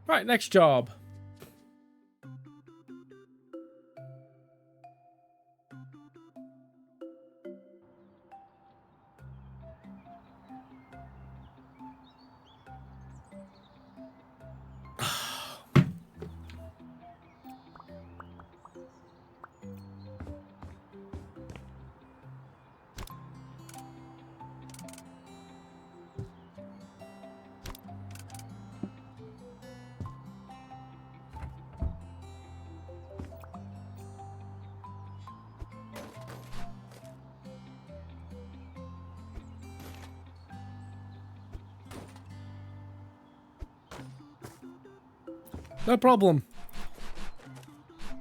Right, next job. No problem.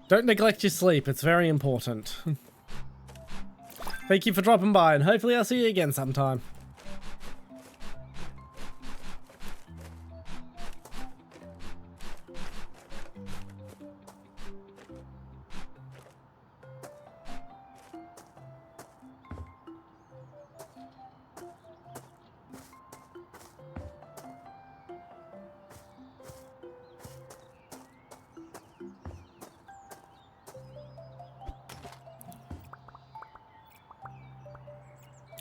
Don't neglect your sleep, it's very important. Thank you for dropping by, and hopefully I'll see you again sometime.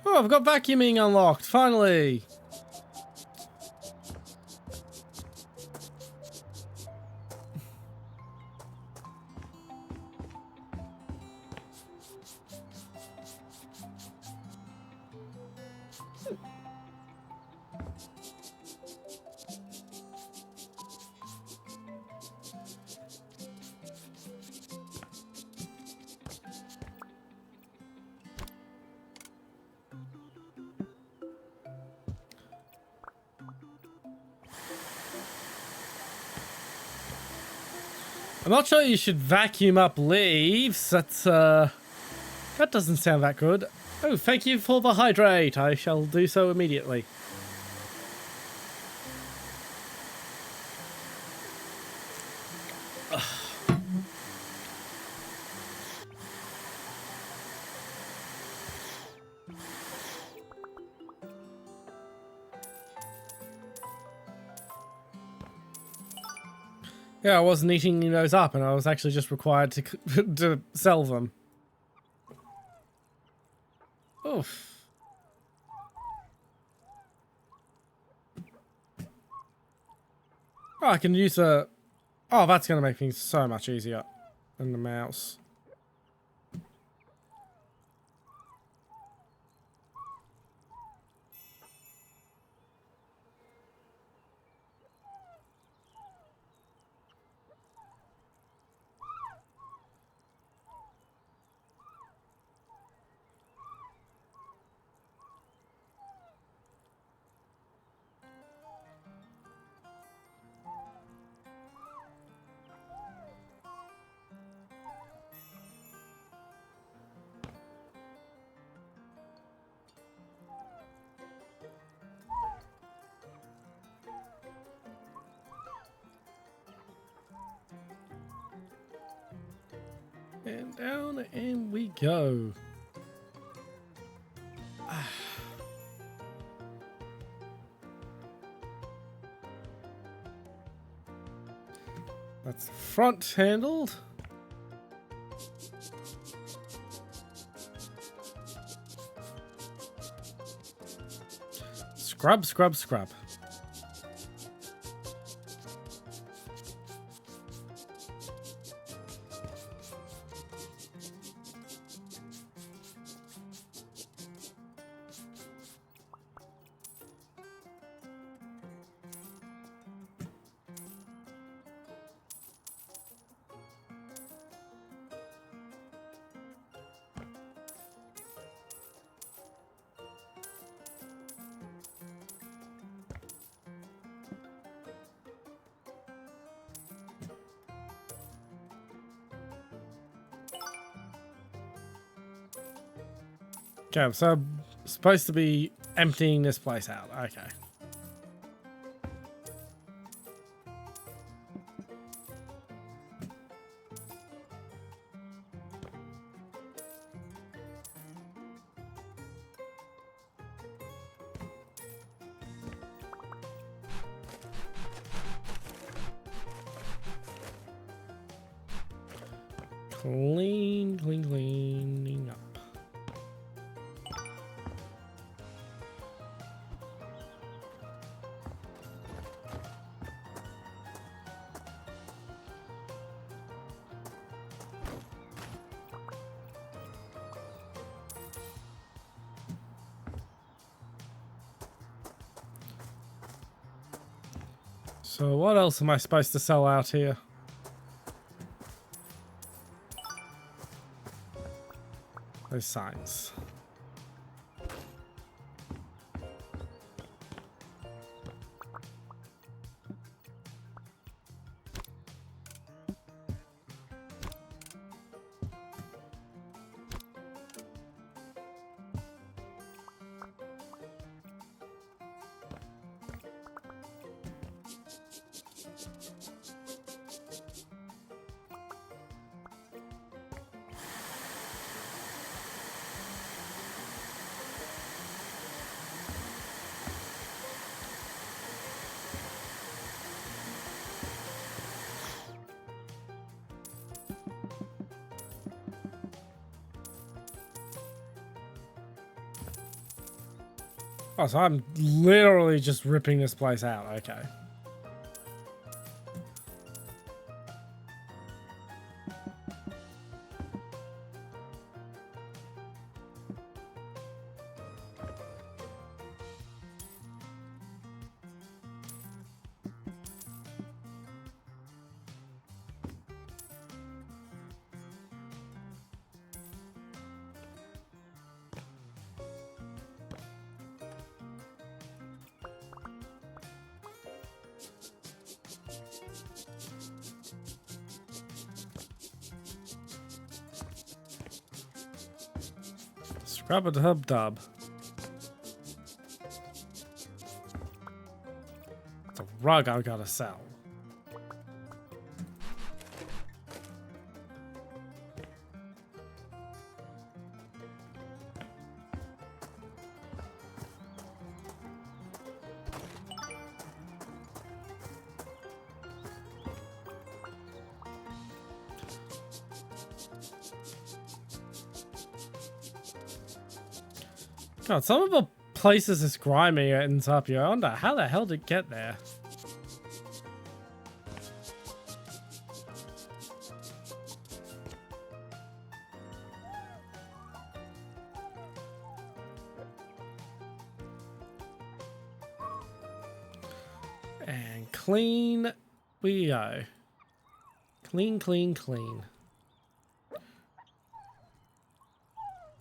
Oh, I've got vacuuming unlocked, finally! I'm not sure you should vacuum up leaves. That doesn't sound that good. Oh, thank you for the hydrate. I shall do so immediately. Yeah, I wasn't eating those up, and I was actually just required to to sell them. Oof. Oh, I can use a... Oh, that's going to make things so much easier than the mouse. And down and we go. That's front handled. Scrub, scrub, scrub. Okay, so I'm supposed to be emptying this place out. Okay. Cleaning up. So what else am I supposed to sell out here? Those signs. Oh, so I'm literally just ripping this place out. Okay. Scrub a dub dub. It's a rug I gotta sell. God, some of the places this grimy ends up, I wonder how the hell did it get there? And clean we go. Clean, clean, clean.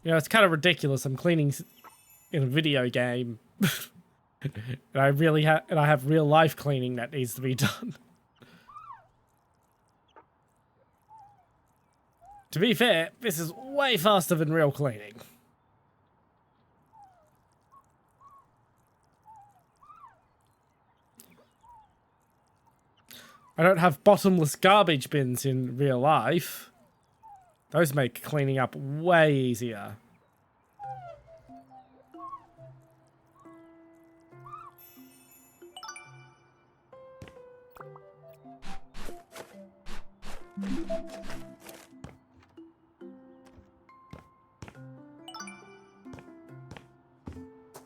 You know, it's kind of ridiculous. I'm cleaning in a video game. And I have real life cleaning that needs to be done. To be fair, this is way faster than real cleaning. I don't have bottomless garbage bins in real life. Those make cleaning up way easier.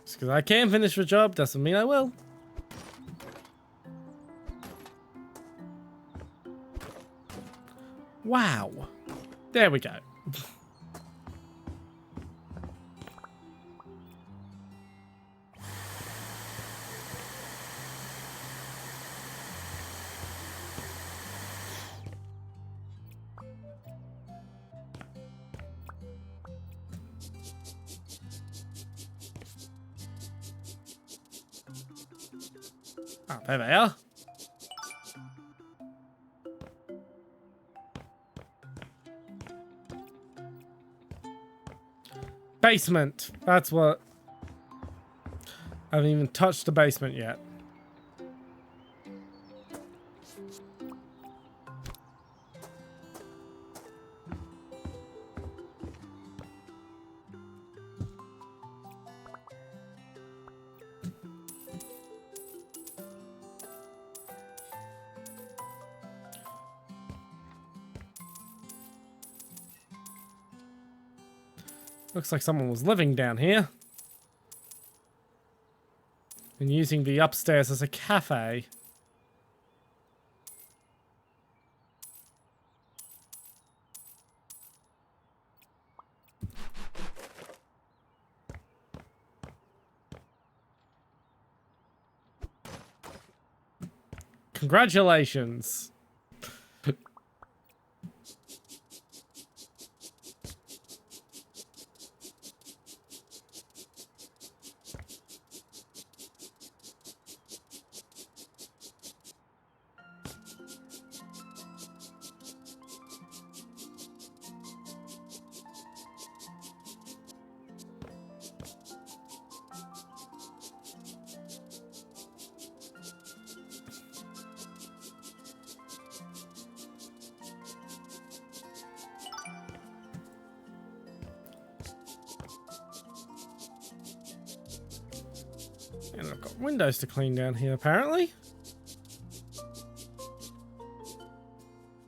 Just because I can finish the job doesn't mean I will. Wow. There we go. Ah, there they are. basement. That's what... I haven't even touched the basement yet. Looks like someone was living down here. And using the upstairs as a cafe. Congratulations. And I've got windows to clean down here, apparently.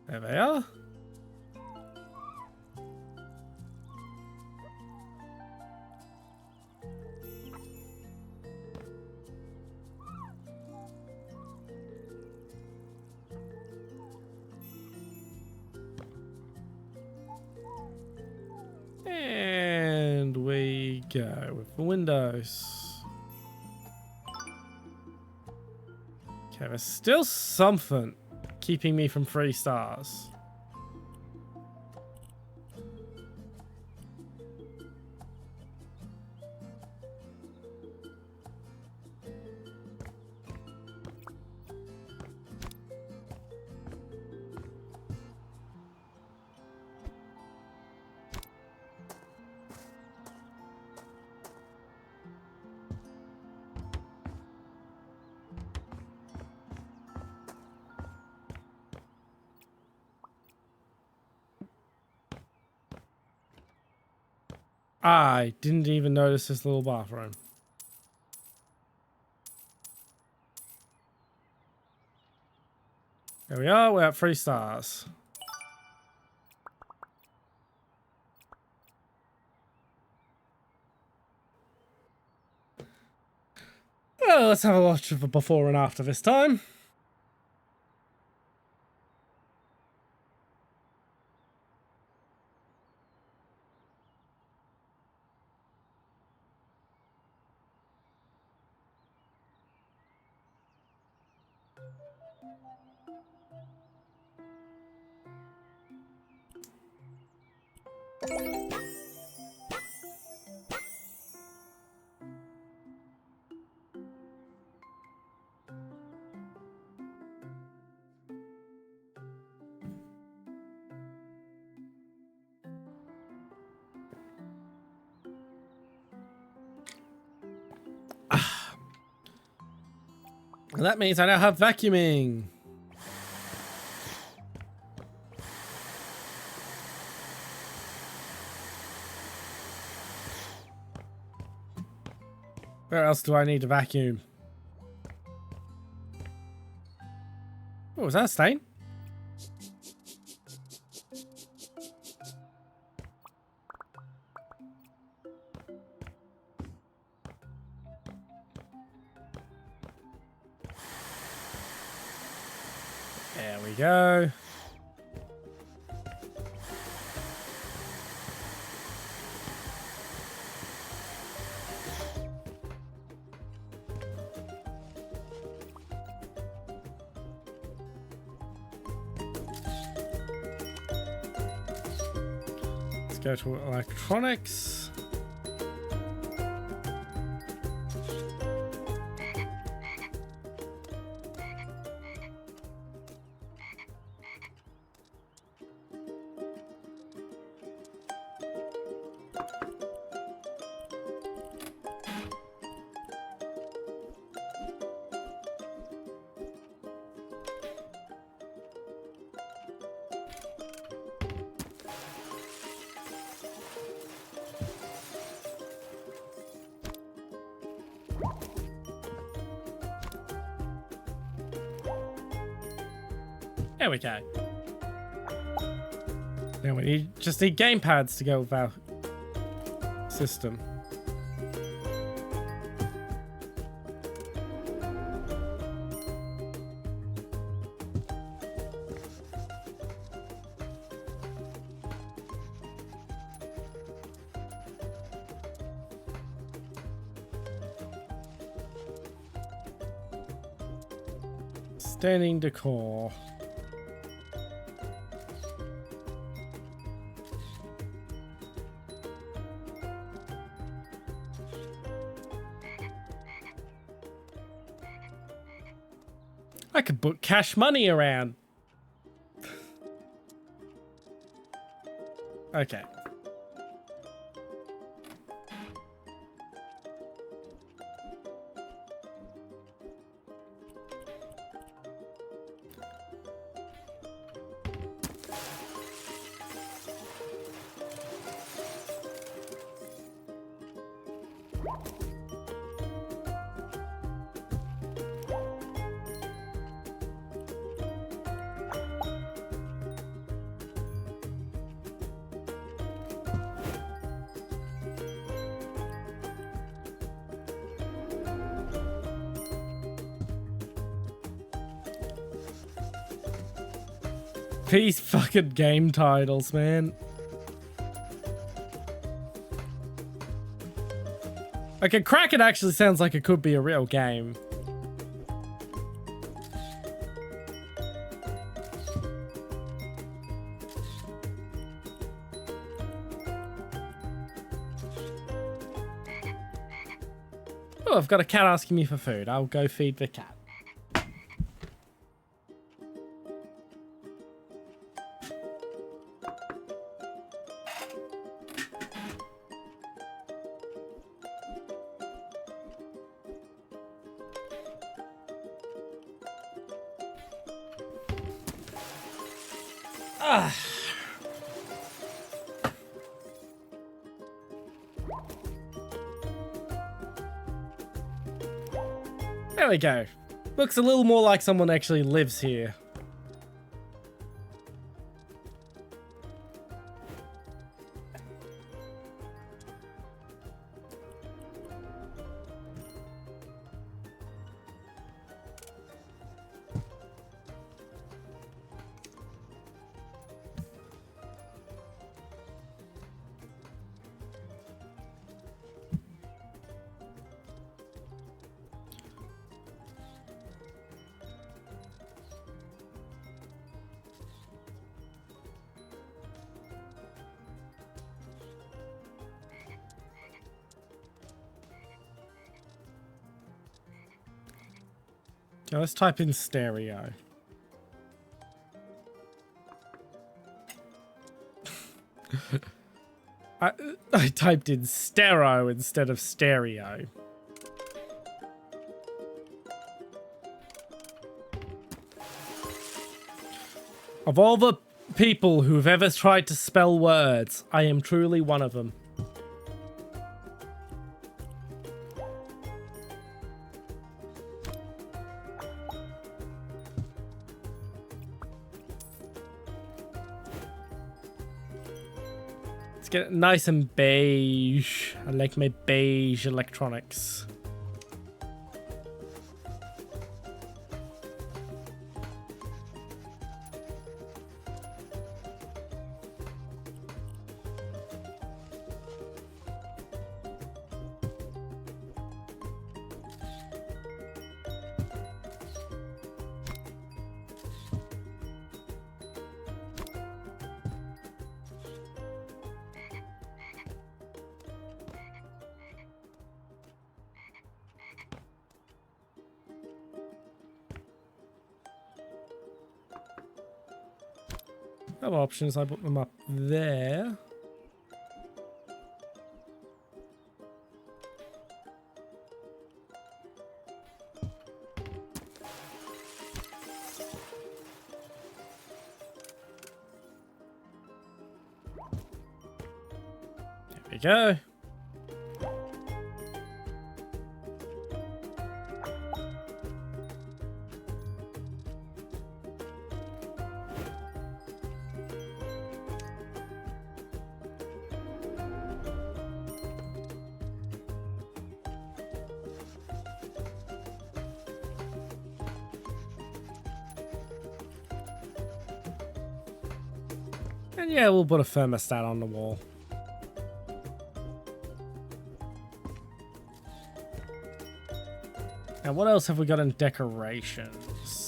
There they are. And we go with the windows. Okay, there's still something keeping me from 3 stars. I didn't even notice this little bathroom. There we are, we're at 3 stars. Well, let's have a watch of a before and after this time. And that means I now have vacuuming. Where else do I need to vacuum? Oh, was that a stain? There we go. Let's go to electronics. There we go. Now we just need gamepads to go with our system. Standing decor. I could put cash money around. Okay. These fucking game titles, man. Okay, Kraken actually sounds like it could be a real game. Oh, I've got a cat asking me for food. I'll go feed the cat. There we go. Looks a little more like someone actually lives here. Okay, let's type in stereo. I typed in stereo instead of stereo. Of all the people who've ever tried to spell words, I am truly one of them. Get it nice and beige. I like my beige electronics. Other options, I put them up there. There we go. And yeah, we'll put a thermostat on the wall. Now, what else have we got in decorations?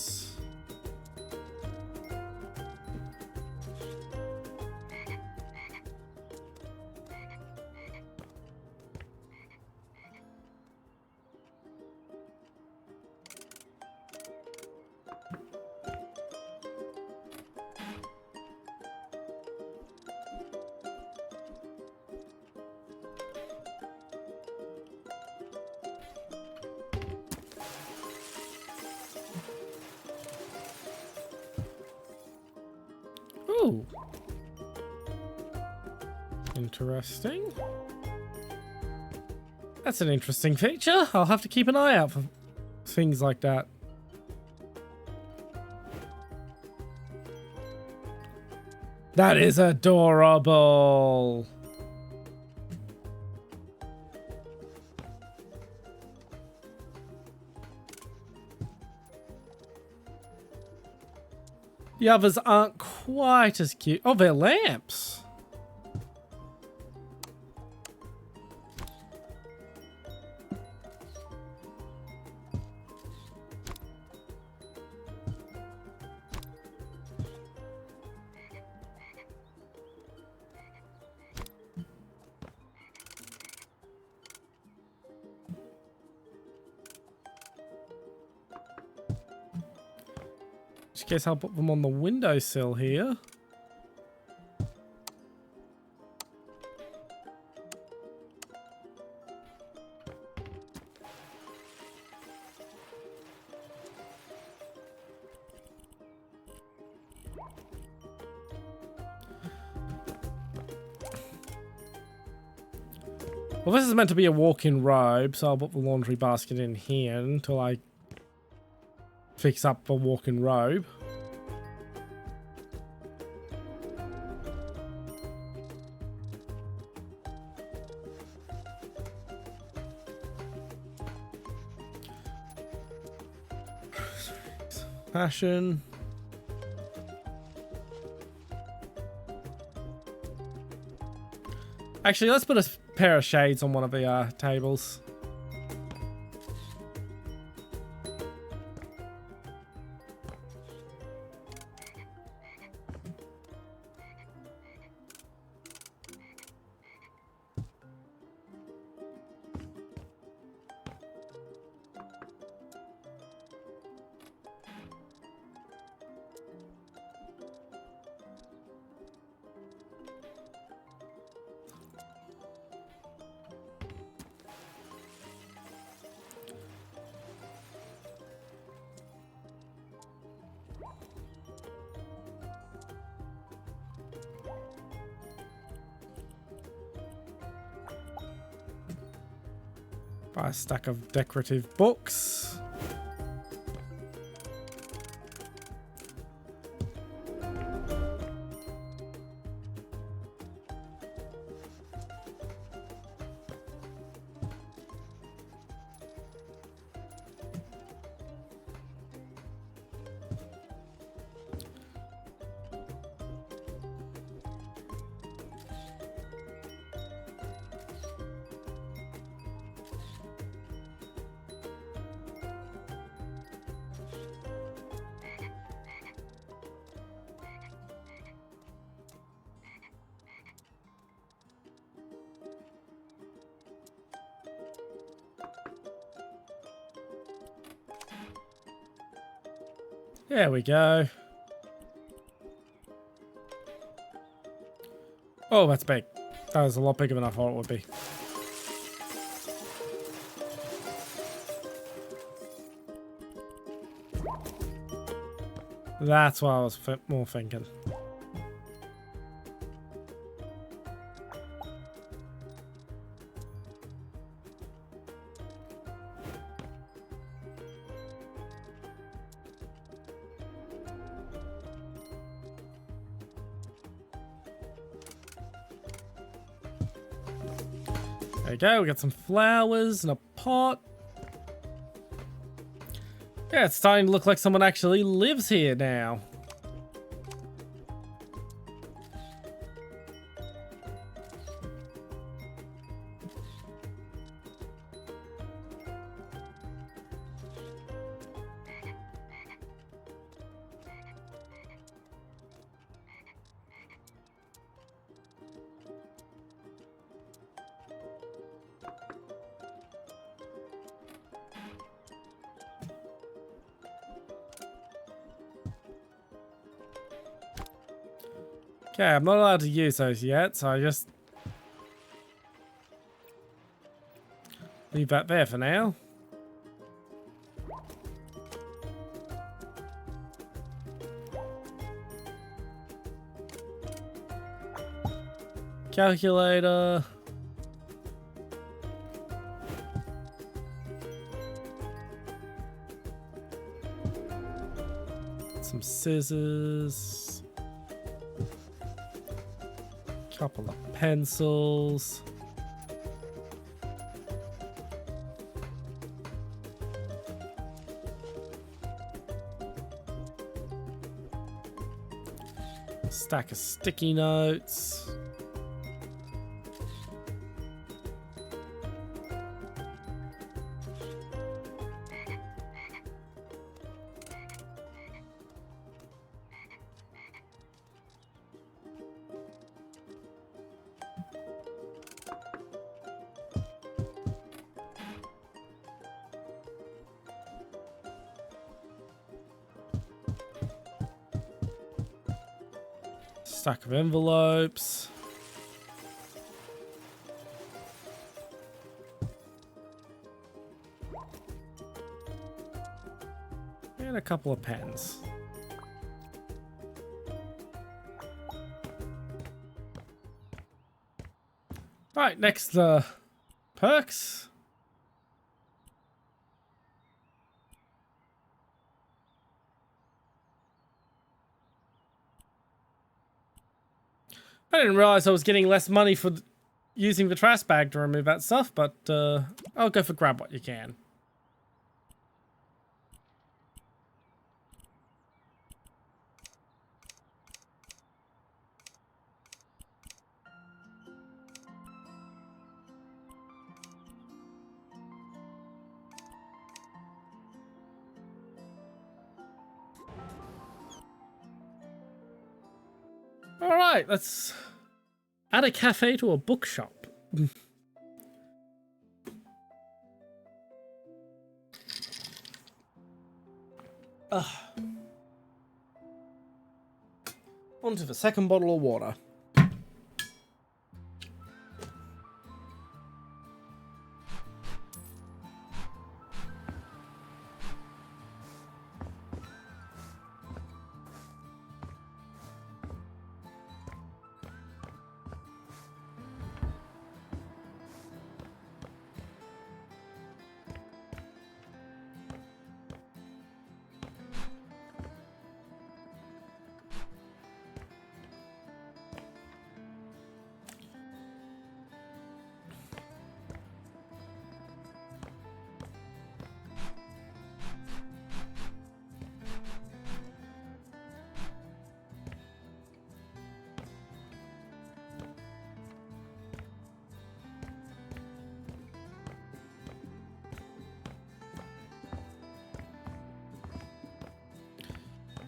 Ooh. Interesting. That's an interesting feature. I'll have to keep an eye out for things like that. That is adorable. The others aren't quite as cute. Oh, they're lamps. I guess I'll put them on the windowsill here. Well, this is meant to be a walk-in robe, so I'll put the laundry basket in here until I fix up the walk-in robe. Fashion. Actually, let's put a pair of shades on one of the tables. Buy a stack of decorative books. There we go. Oh, that's big. That was a lot bigger than I thought it would be. That's what I was more thinking. There we go, we got some flowers and a pot. Yeah, it's starting to look like someone actually lives here now. Okay, I'm not allowed to use those yet, so I just leave that there for now. Calculator. Some scissors. Couple of pencils. Stack of sticky notes. Stack of envelopes. And a couple of pens. Alright, next perks. I didn't realize I was getting less money for using the trash bag to remove that stuff, but I'll go for grab what you can. Alright, let's add a cafe to a bookshop. On to the second bottle of water.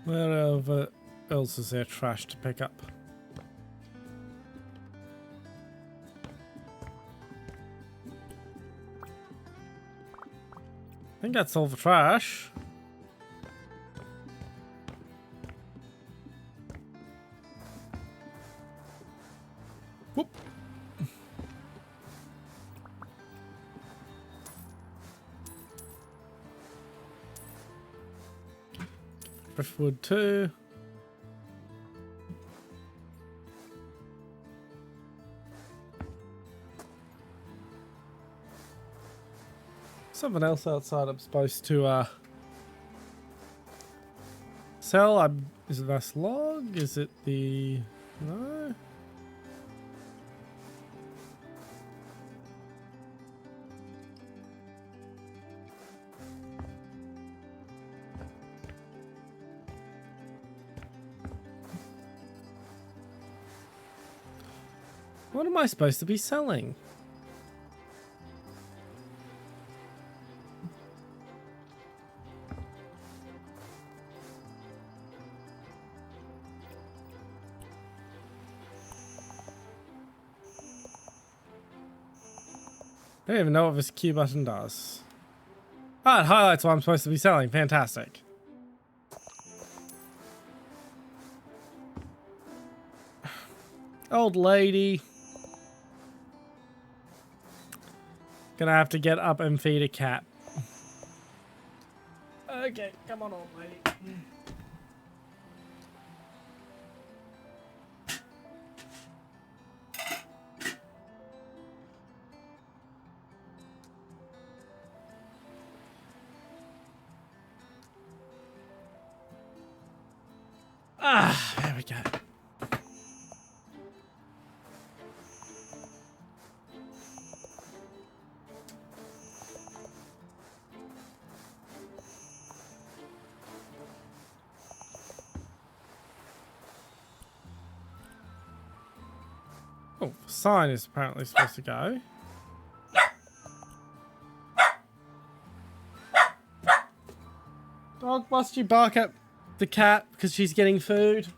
Where else is there trash to pick up? I think that's all the trash. Whoop. Driftwood 2. Something else outside I'm supposed to sell. Is it this log? Is it the... No? What am I supposed to be selling? I don't even know what this Q button does. Ah, it highlights what I'm supposed to be selling. Fantastic. Old lady. Gonna have to get up and feed a cat. Okay, come on, old lady. Ah, there we go. Oh, the sign is apparently supposed to go. Dog, must you bark at the cat because she's getting food?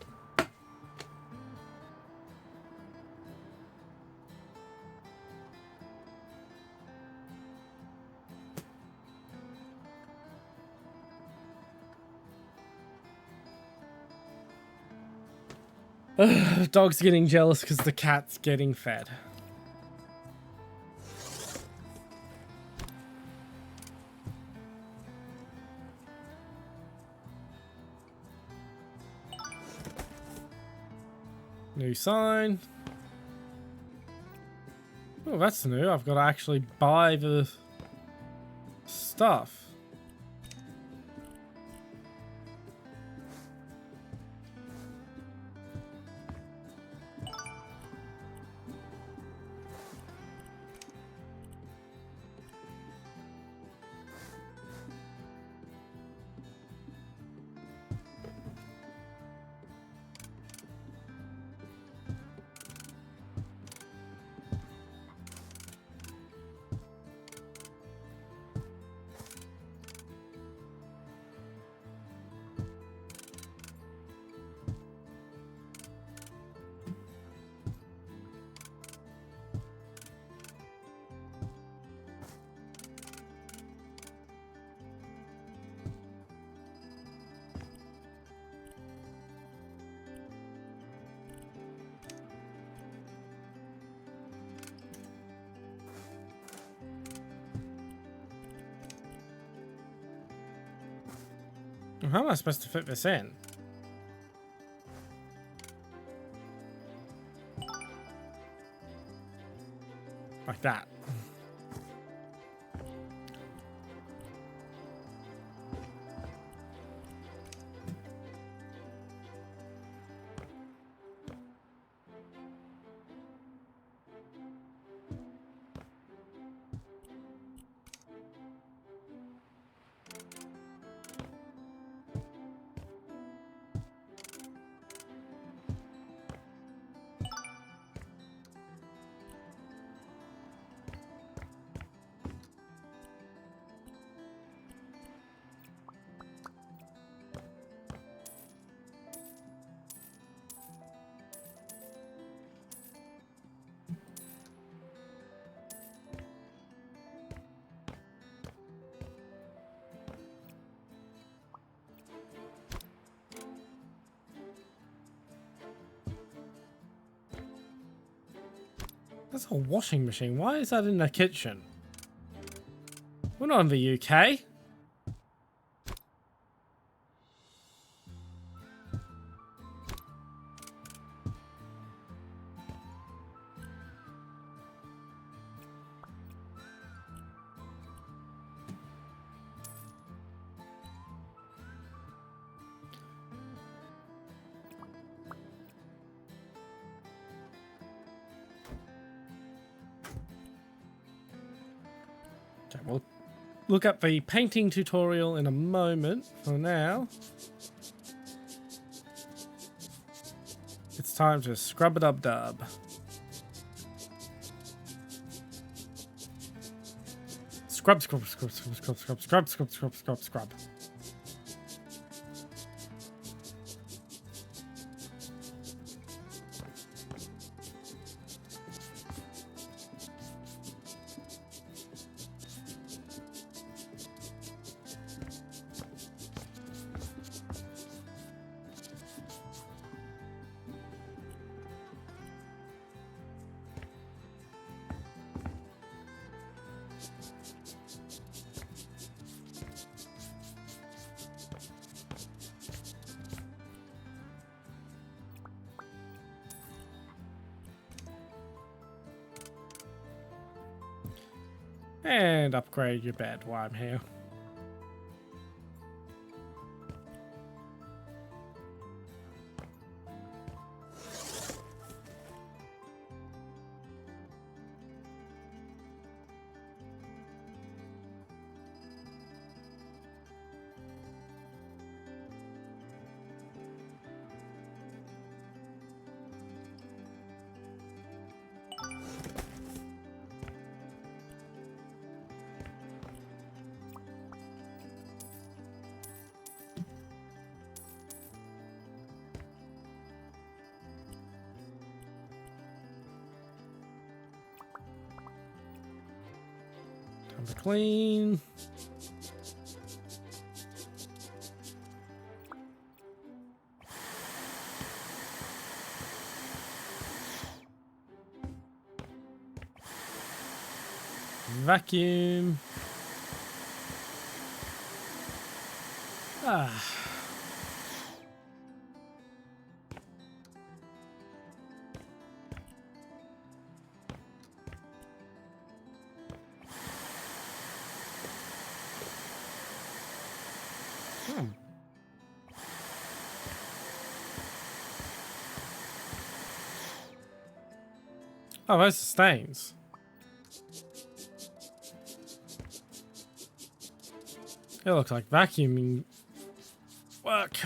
Dog's getting jealous because the cat's getting fed. New sign. Oh, that's new. I've got to actually buy the stuff. How am I supposed to fit this in? Like that. That's a washing machine. Why is that in the kitchen? We're not in the UK. Okay, we'll look up the painting tutorial in a moment. For now, it's time to scrub-a-dub-dub. Scrub, scrub, scrub, scrub, scrub, scrub, scrub, scrub, scrub, scrub, scrub. And upgrade your bed while I'm here. Time to clean. Vacuum. Ah. Hmm. Oh, those are stains. It looks like vacuuming work.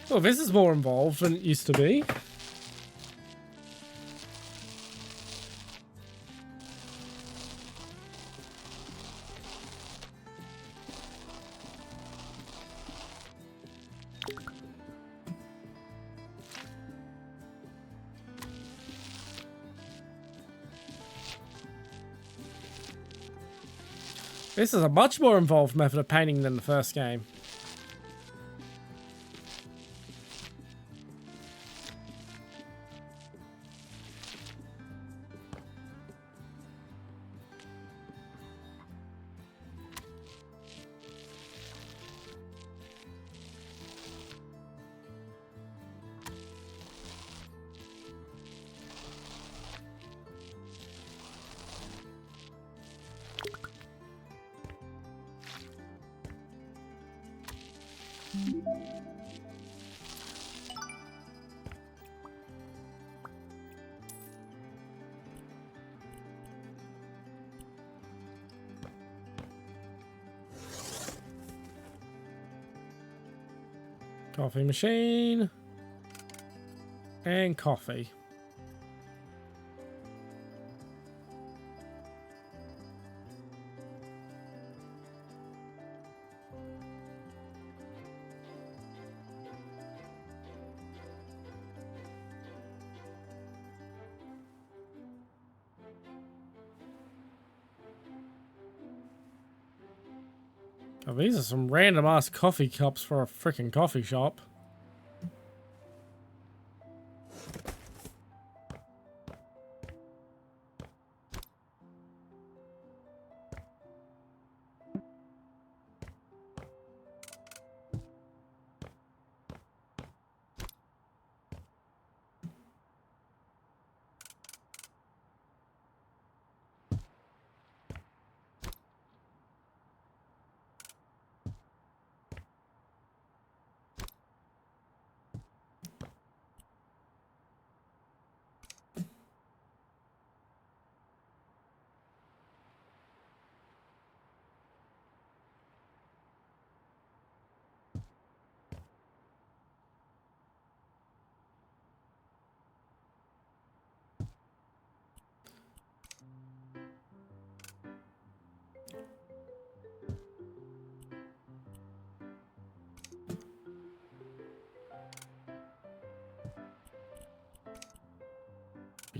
Oh, this is more involved than it used to be. This is a much more involved method of painting than the first game. Coffee machine. And coffee. Oh, these are some random ass coffee cups for a freaking coffee shop.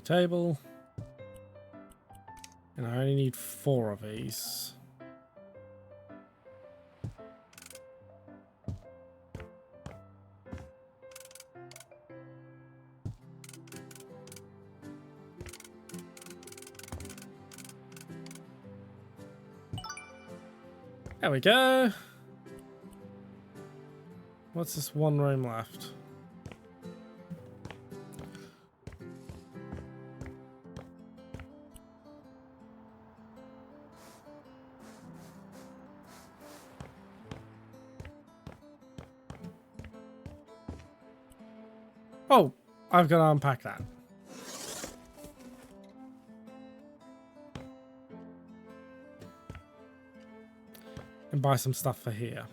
table. And I only need 4 of these. There we go. What's this one room left? Oh, I've got to unpack that. And buy some stuff for here.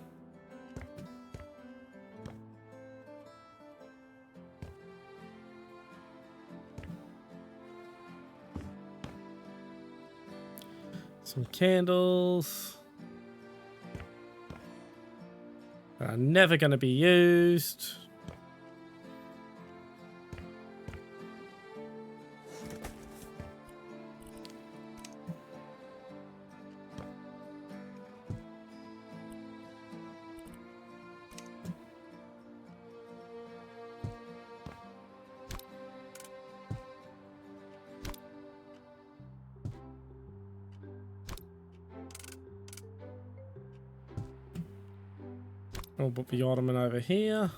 Some candles. That are never going to be used. I'll put the ottoman over here.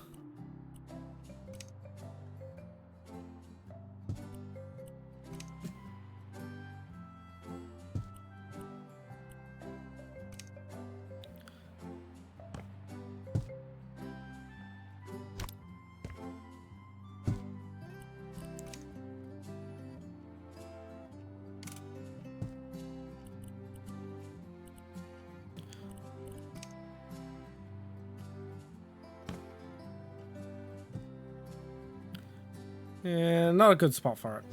Yeah, not a good spot for it.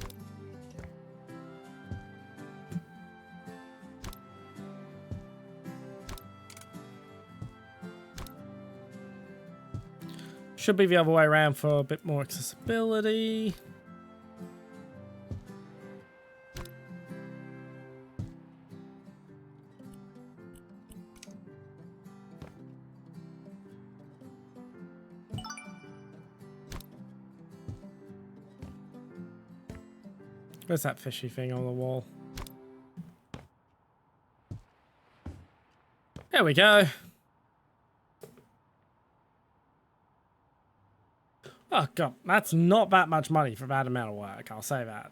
Should be the other way around for a bit more accessibility. Where's that fishy thing on the wall? There we go. Oh god, that's not that much money for that amount of work, I'll say that.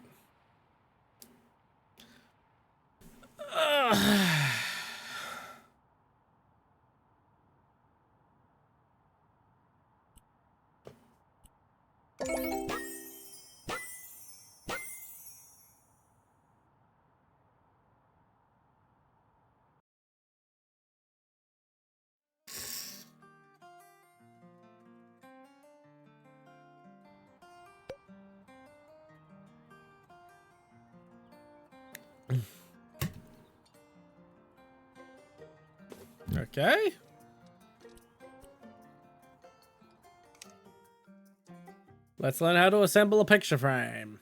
Okay. Let's learn how to assemble a picture frame.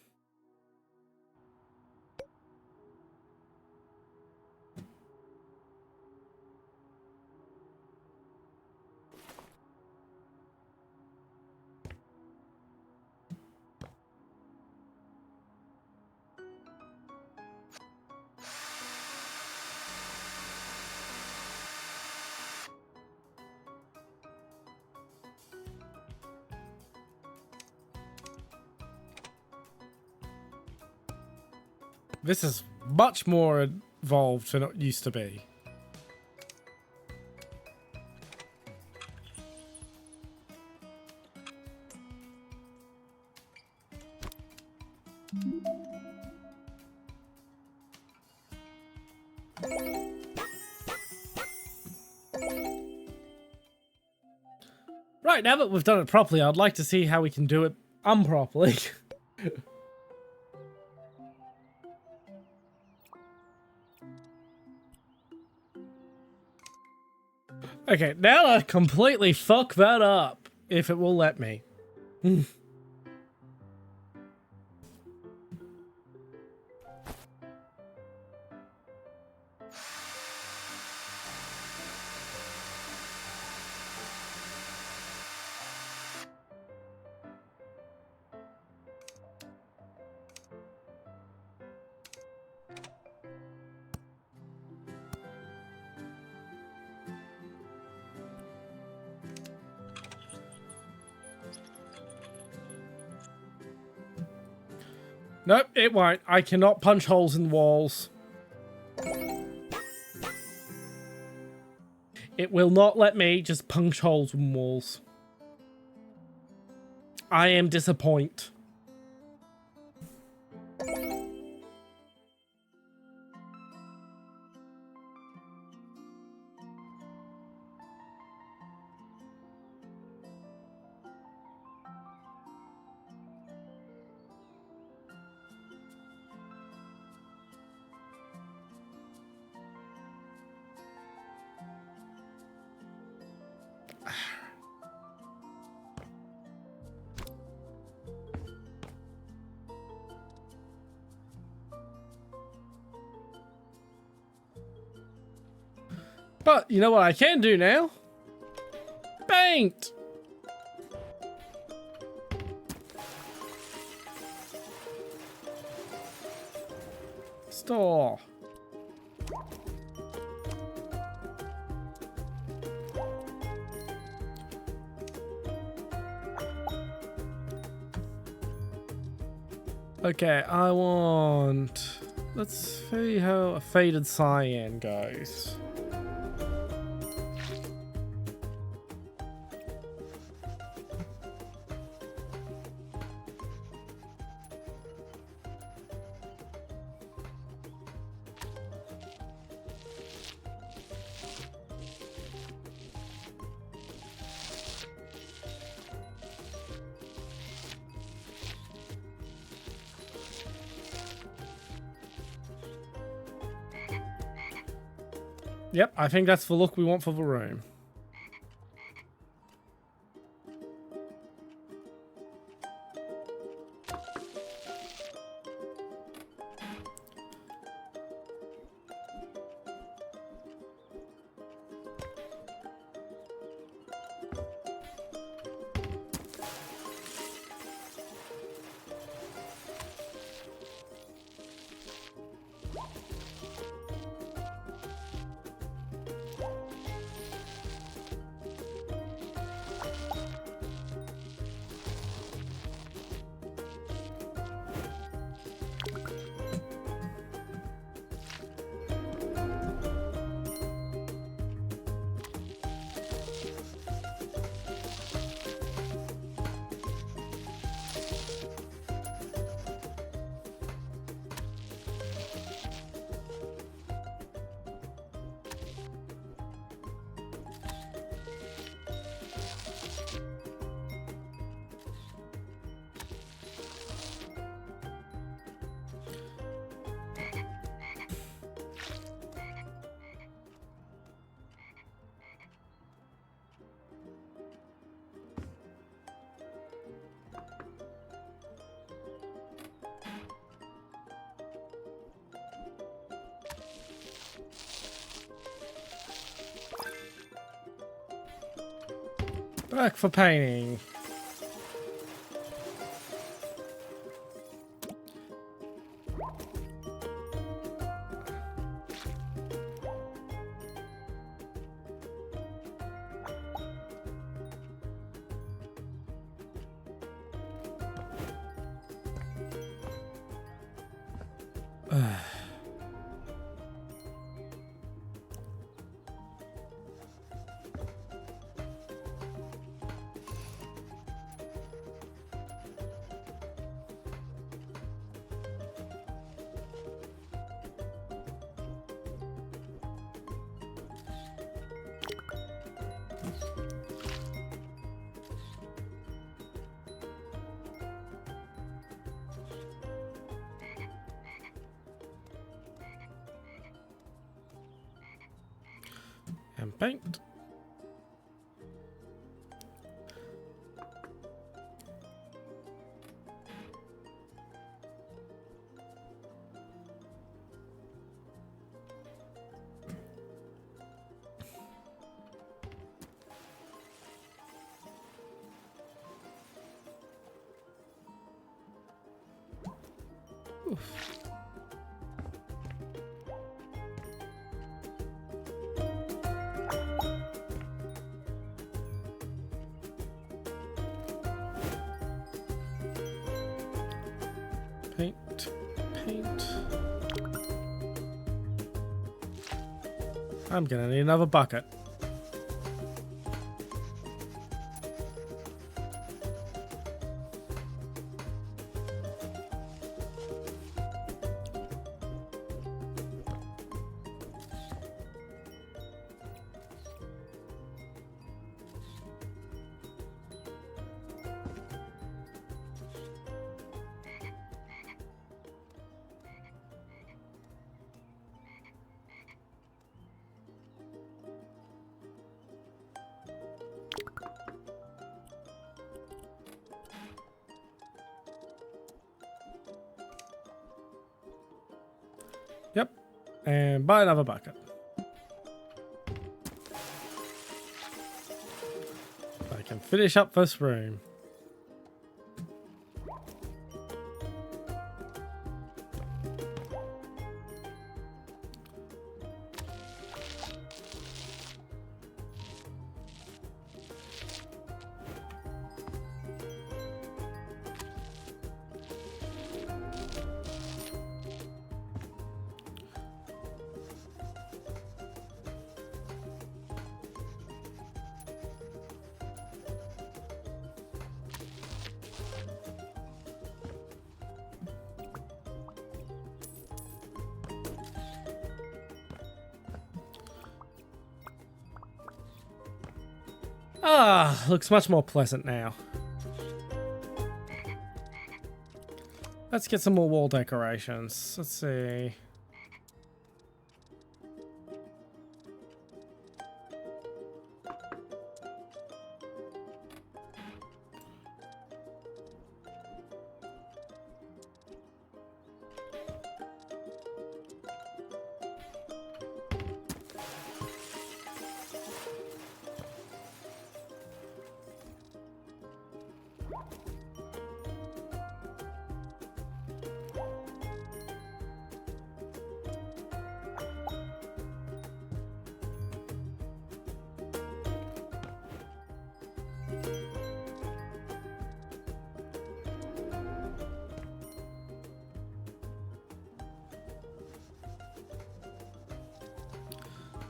This is much more involved than it used to be. Right, now that we've done it properly, I'd like to see how we can do it improperly. Okay, now I completely fuck that up, if it will let me. Nope, it won't. I cannot punch holes in walls. It will not let me just punch holes in walls. I am disappointed. But you know what I can do now? Banked! Store. Okay, I want... Let's see how a faded cyan goes. Yep, I think that's the look we want for the room. Back for painting. And paint. Oof. Paint. Paint. I'm gonna need another bucket. Yep. And buy another bucket. I can finish up this room. Ah, looks much more pleasant now. Let's get some more wall decorations. Let's see.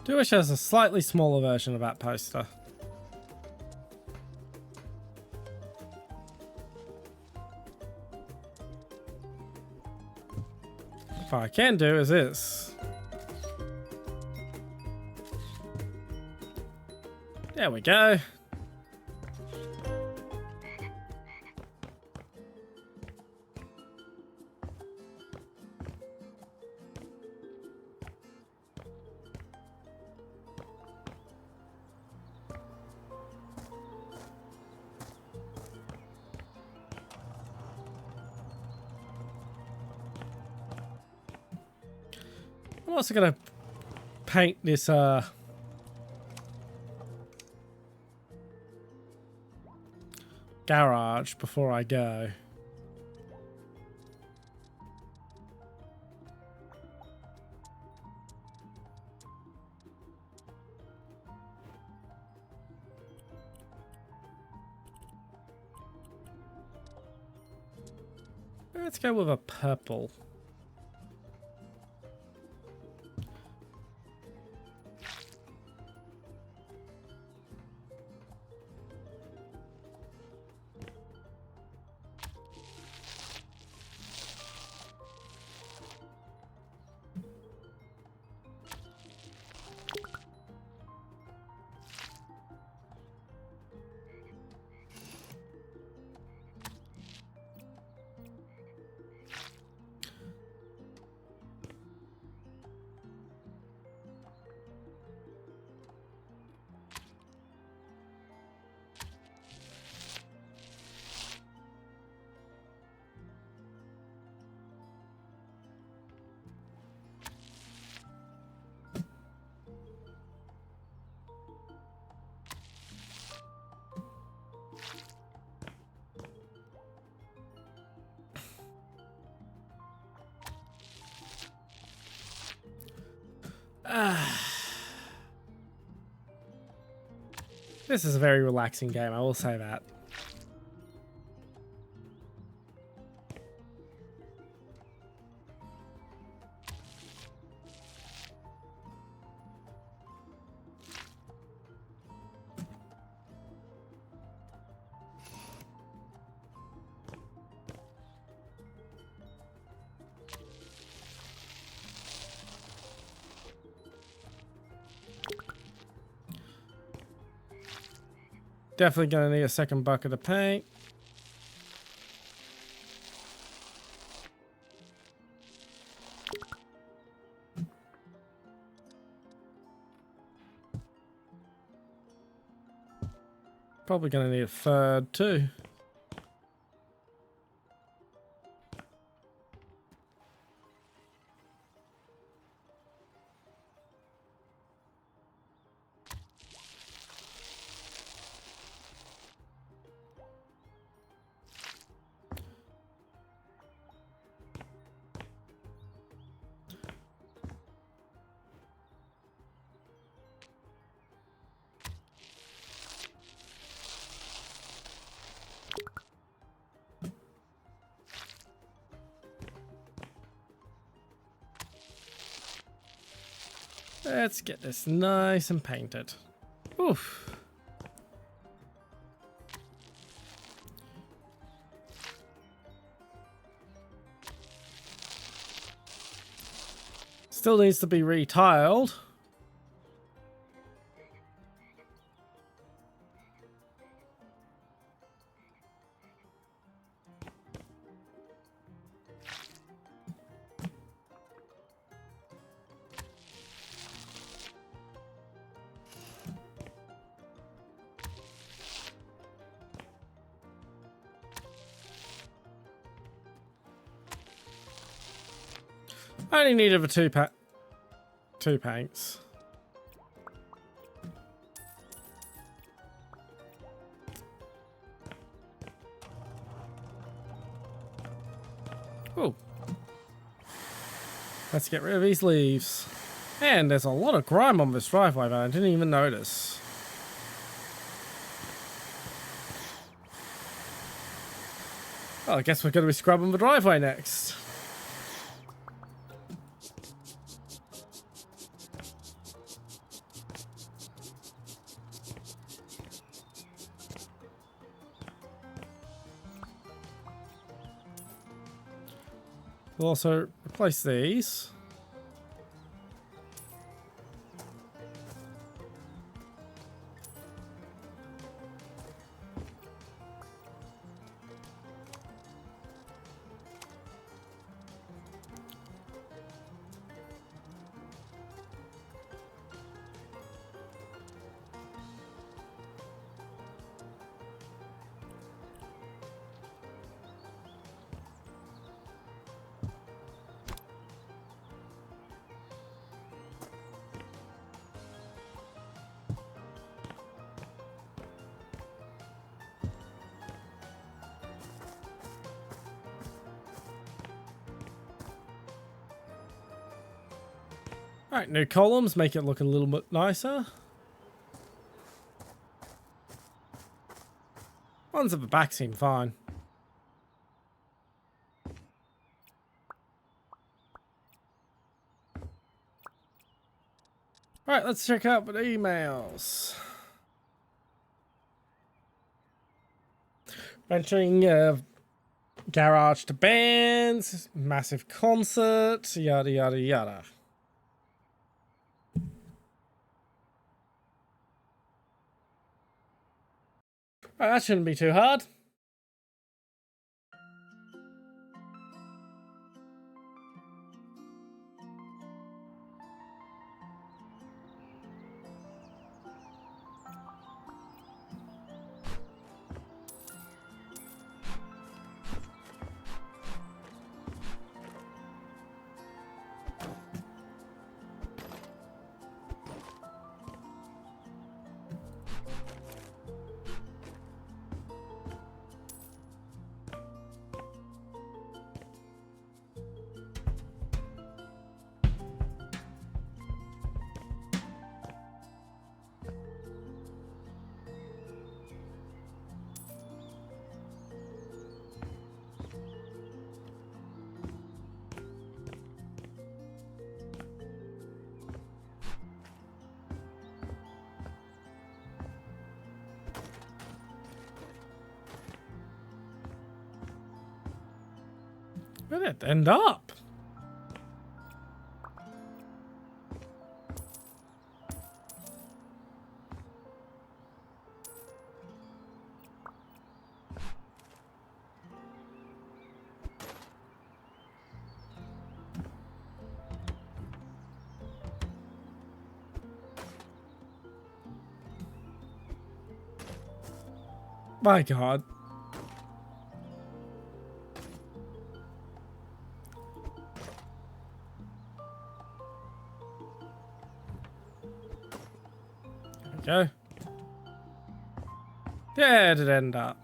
Do wish there's a slightly smaller version of that poster. What I can do is this. There we go. I'm also gonna paint this garage before I go. Let's go with a purple. This is a very relaxing game, I will say that. Definitely gonna need a second bucket of paint. Probably gonna need a third too. Let's get this nice and painted. Oof. Still needs to be retiled. I only needed the two paints. Oh. Let's get rid of these leaves. And there's a lot of grime on this driveway that I didn't even notice. Well, I guess we're going to be scrubbing the driveway next. We'll also replace these. Alright, new columns, make it look a little bit nicer. Ones at the back seem fine. Alright, let's check out the emails. Mentioning garage to bands, massive concert, yada yada yada. Alright, that shouldn't be too hard. Where did it end up? My God. There we go. Where did it end up?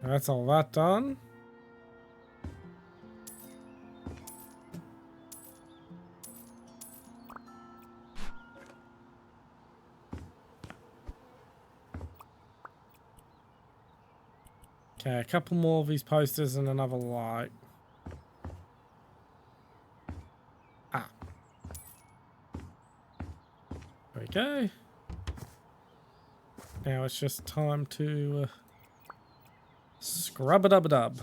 That's all that done. Okay, a couple more of these posters and another light. Ah. There we go. Now it's just time to scrub-a-dub-a-dub.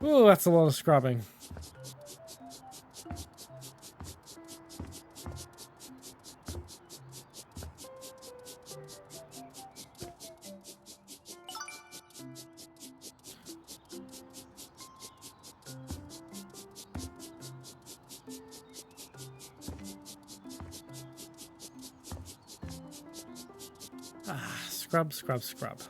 Oh, that's a lot of scrubbing. Ah, scrub, scrub, scrub.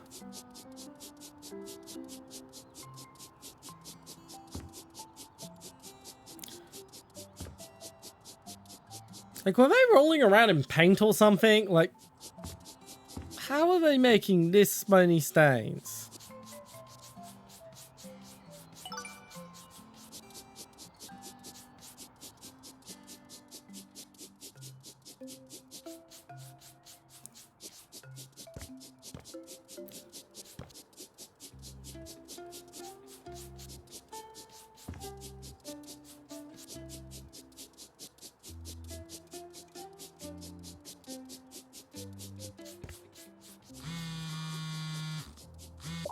Like, were they rolling around in paint or something? Like, how are they making this many stains?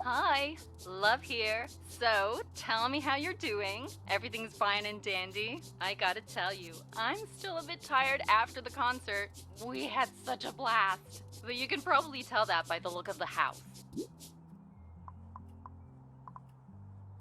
Hi, Love here. So, tell me how you're doing. Everything's fine and dandy. I gotta tell you, I'm still a bit tired after the concert. We had such a blast. But you can probably tell that by the look of the house.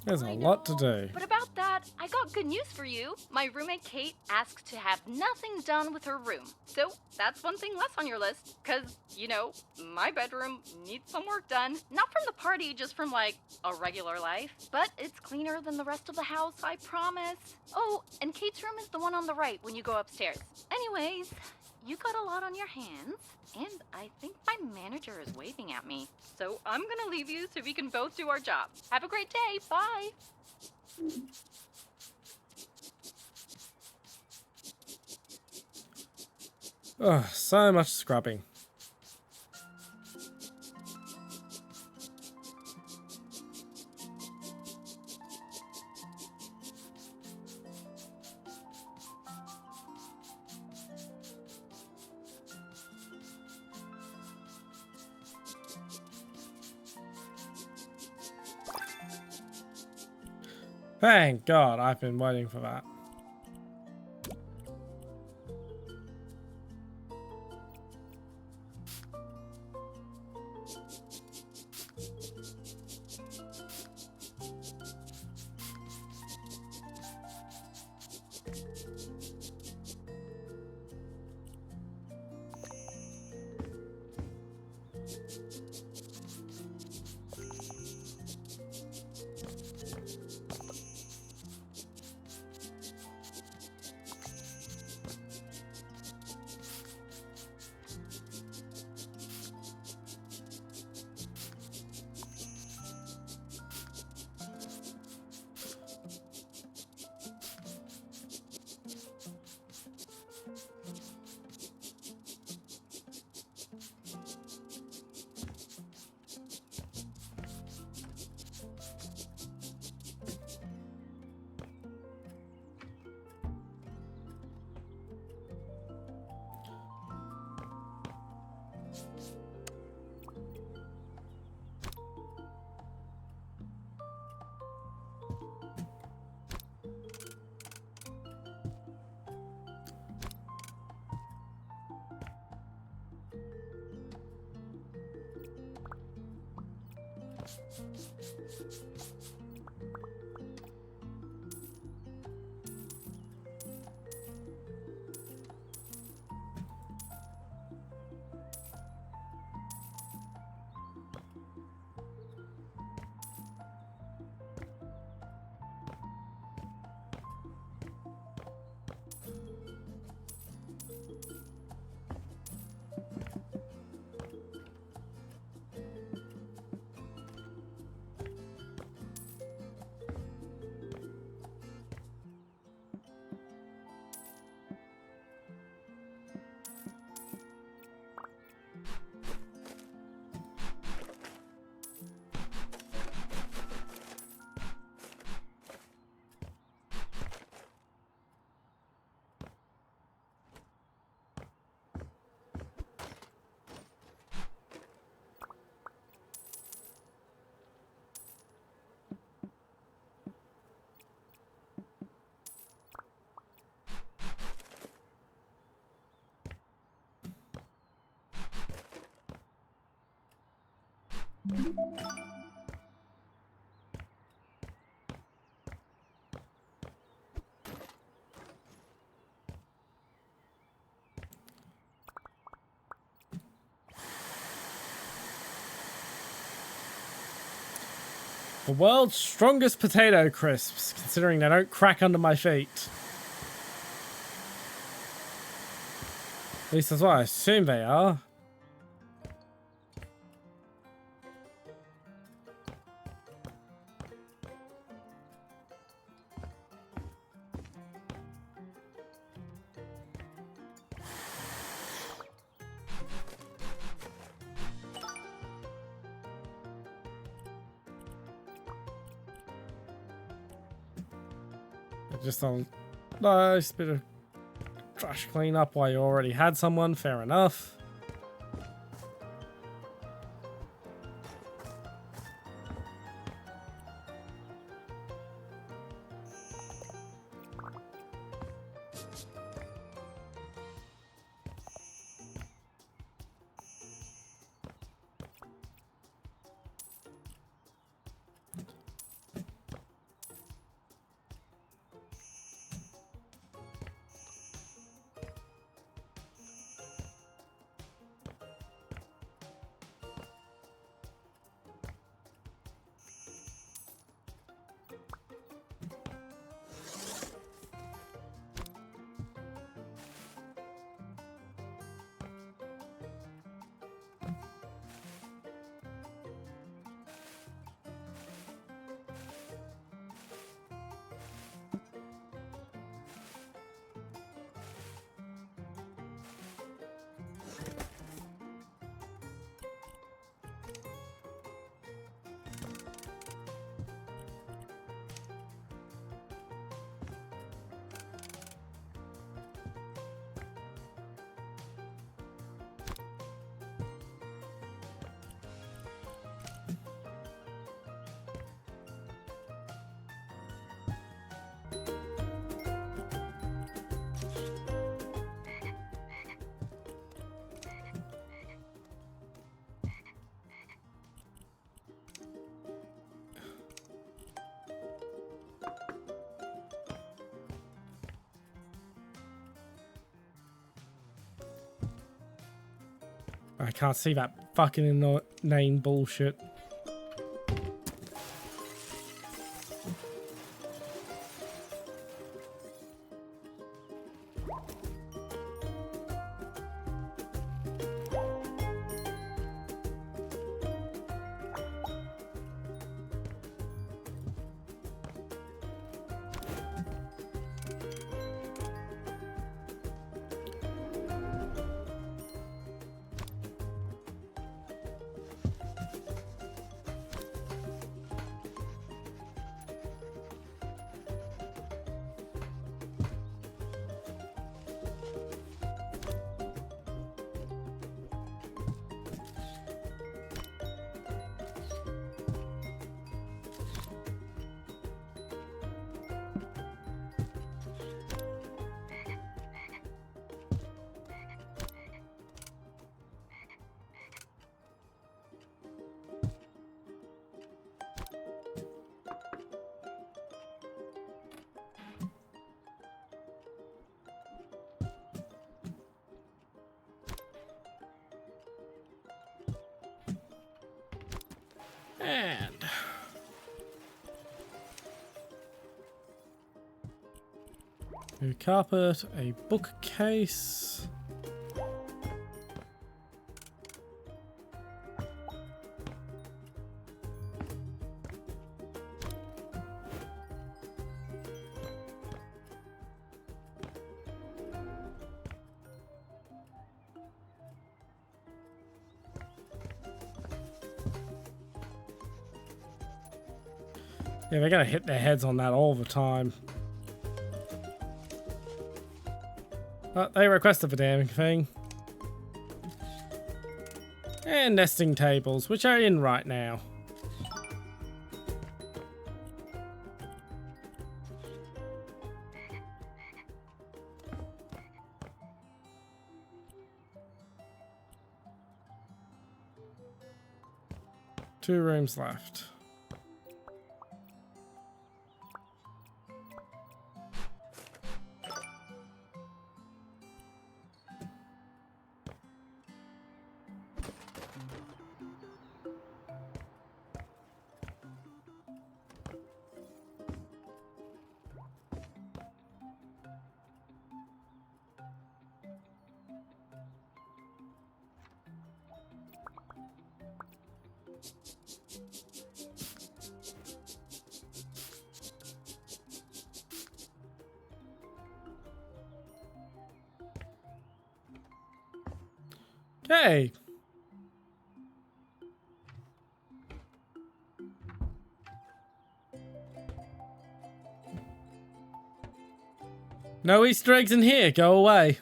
There's a lot to do. But about that, I got good news for you. My roommate Kate asked to have nothing done with her room. So that's one thing less on your list. Cause, you know, my bedroom needs some work done. Not from the party, just from like a regular life. But it's cleaner than the rest of the house, I promise. Oh, and Kate's room is the one on the right when you go upstairs. Anyways, you got a lot on your hands. And I think my manager is waving at me. So I'm gonna leave you so we can both do our job. Have a great day. Bye. Ugh, so much scrubbing. Thank God, I've been waiting for that. The world's strongest potato crisps, considering they don't crack under my feet. At least that's what I assume they are. Just a nice bit of trash cleanup while you already had someone, fair enough. I can't see that fucking inane bullshit. And a carpet, a bookcase. Yeah, they're gonna hit their heads on that all the time. They requested the damn thing. And nesting tables, which are in right now. Two rooms left. Okay. No Easter eggs in here. Go away.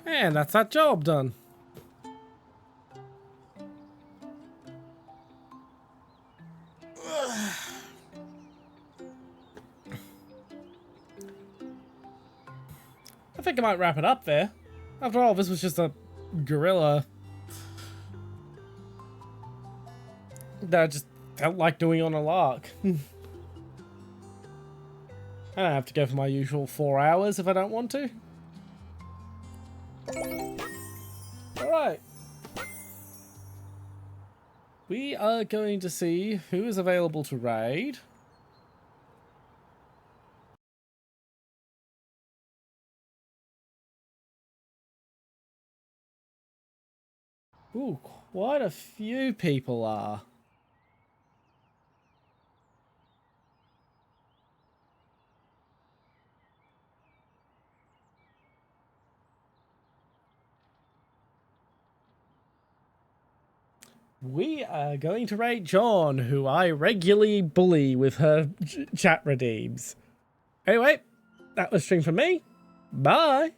And that's that job done. I think I might wrap it up there. After all, this was just a Guerrilla that I just felt like doing on a lark. I don't have to go for my usual 4 hours if I don't want to. Alright. We are going to see who is available to raid. Ooh, quite a few people are. We are going to rate John, who I regularly bully with her chat redeems. Anyway, that was stream for me. Bye.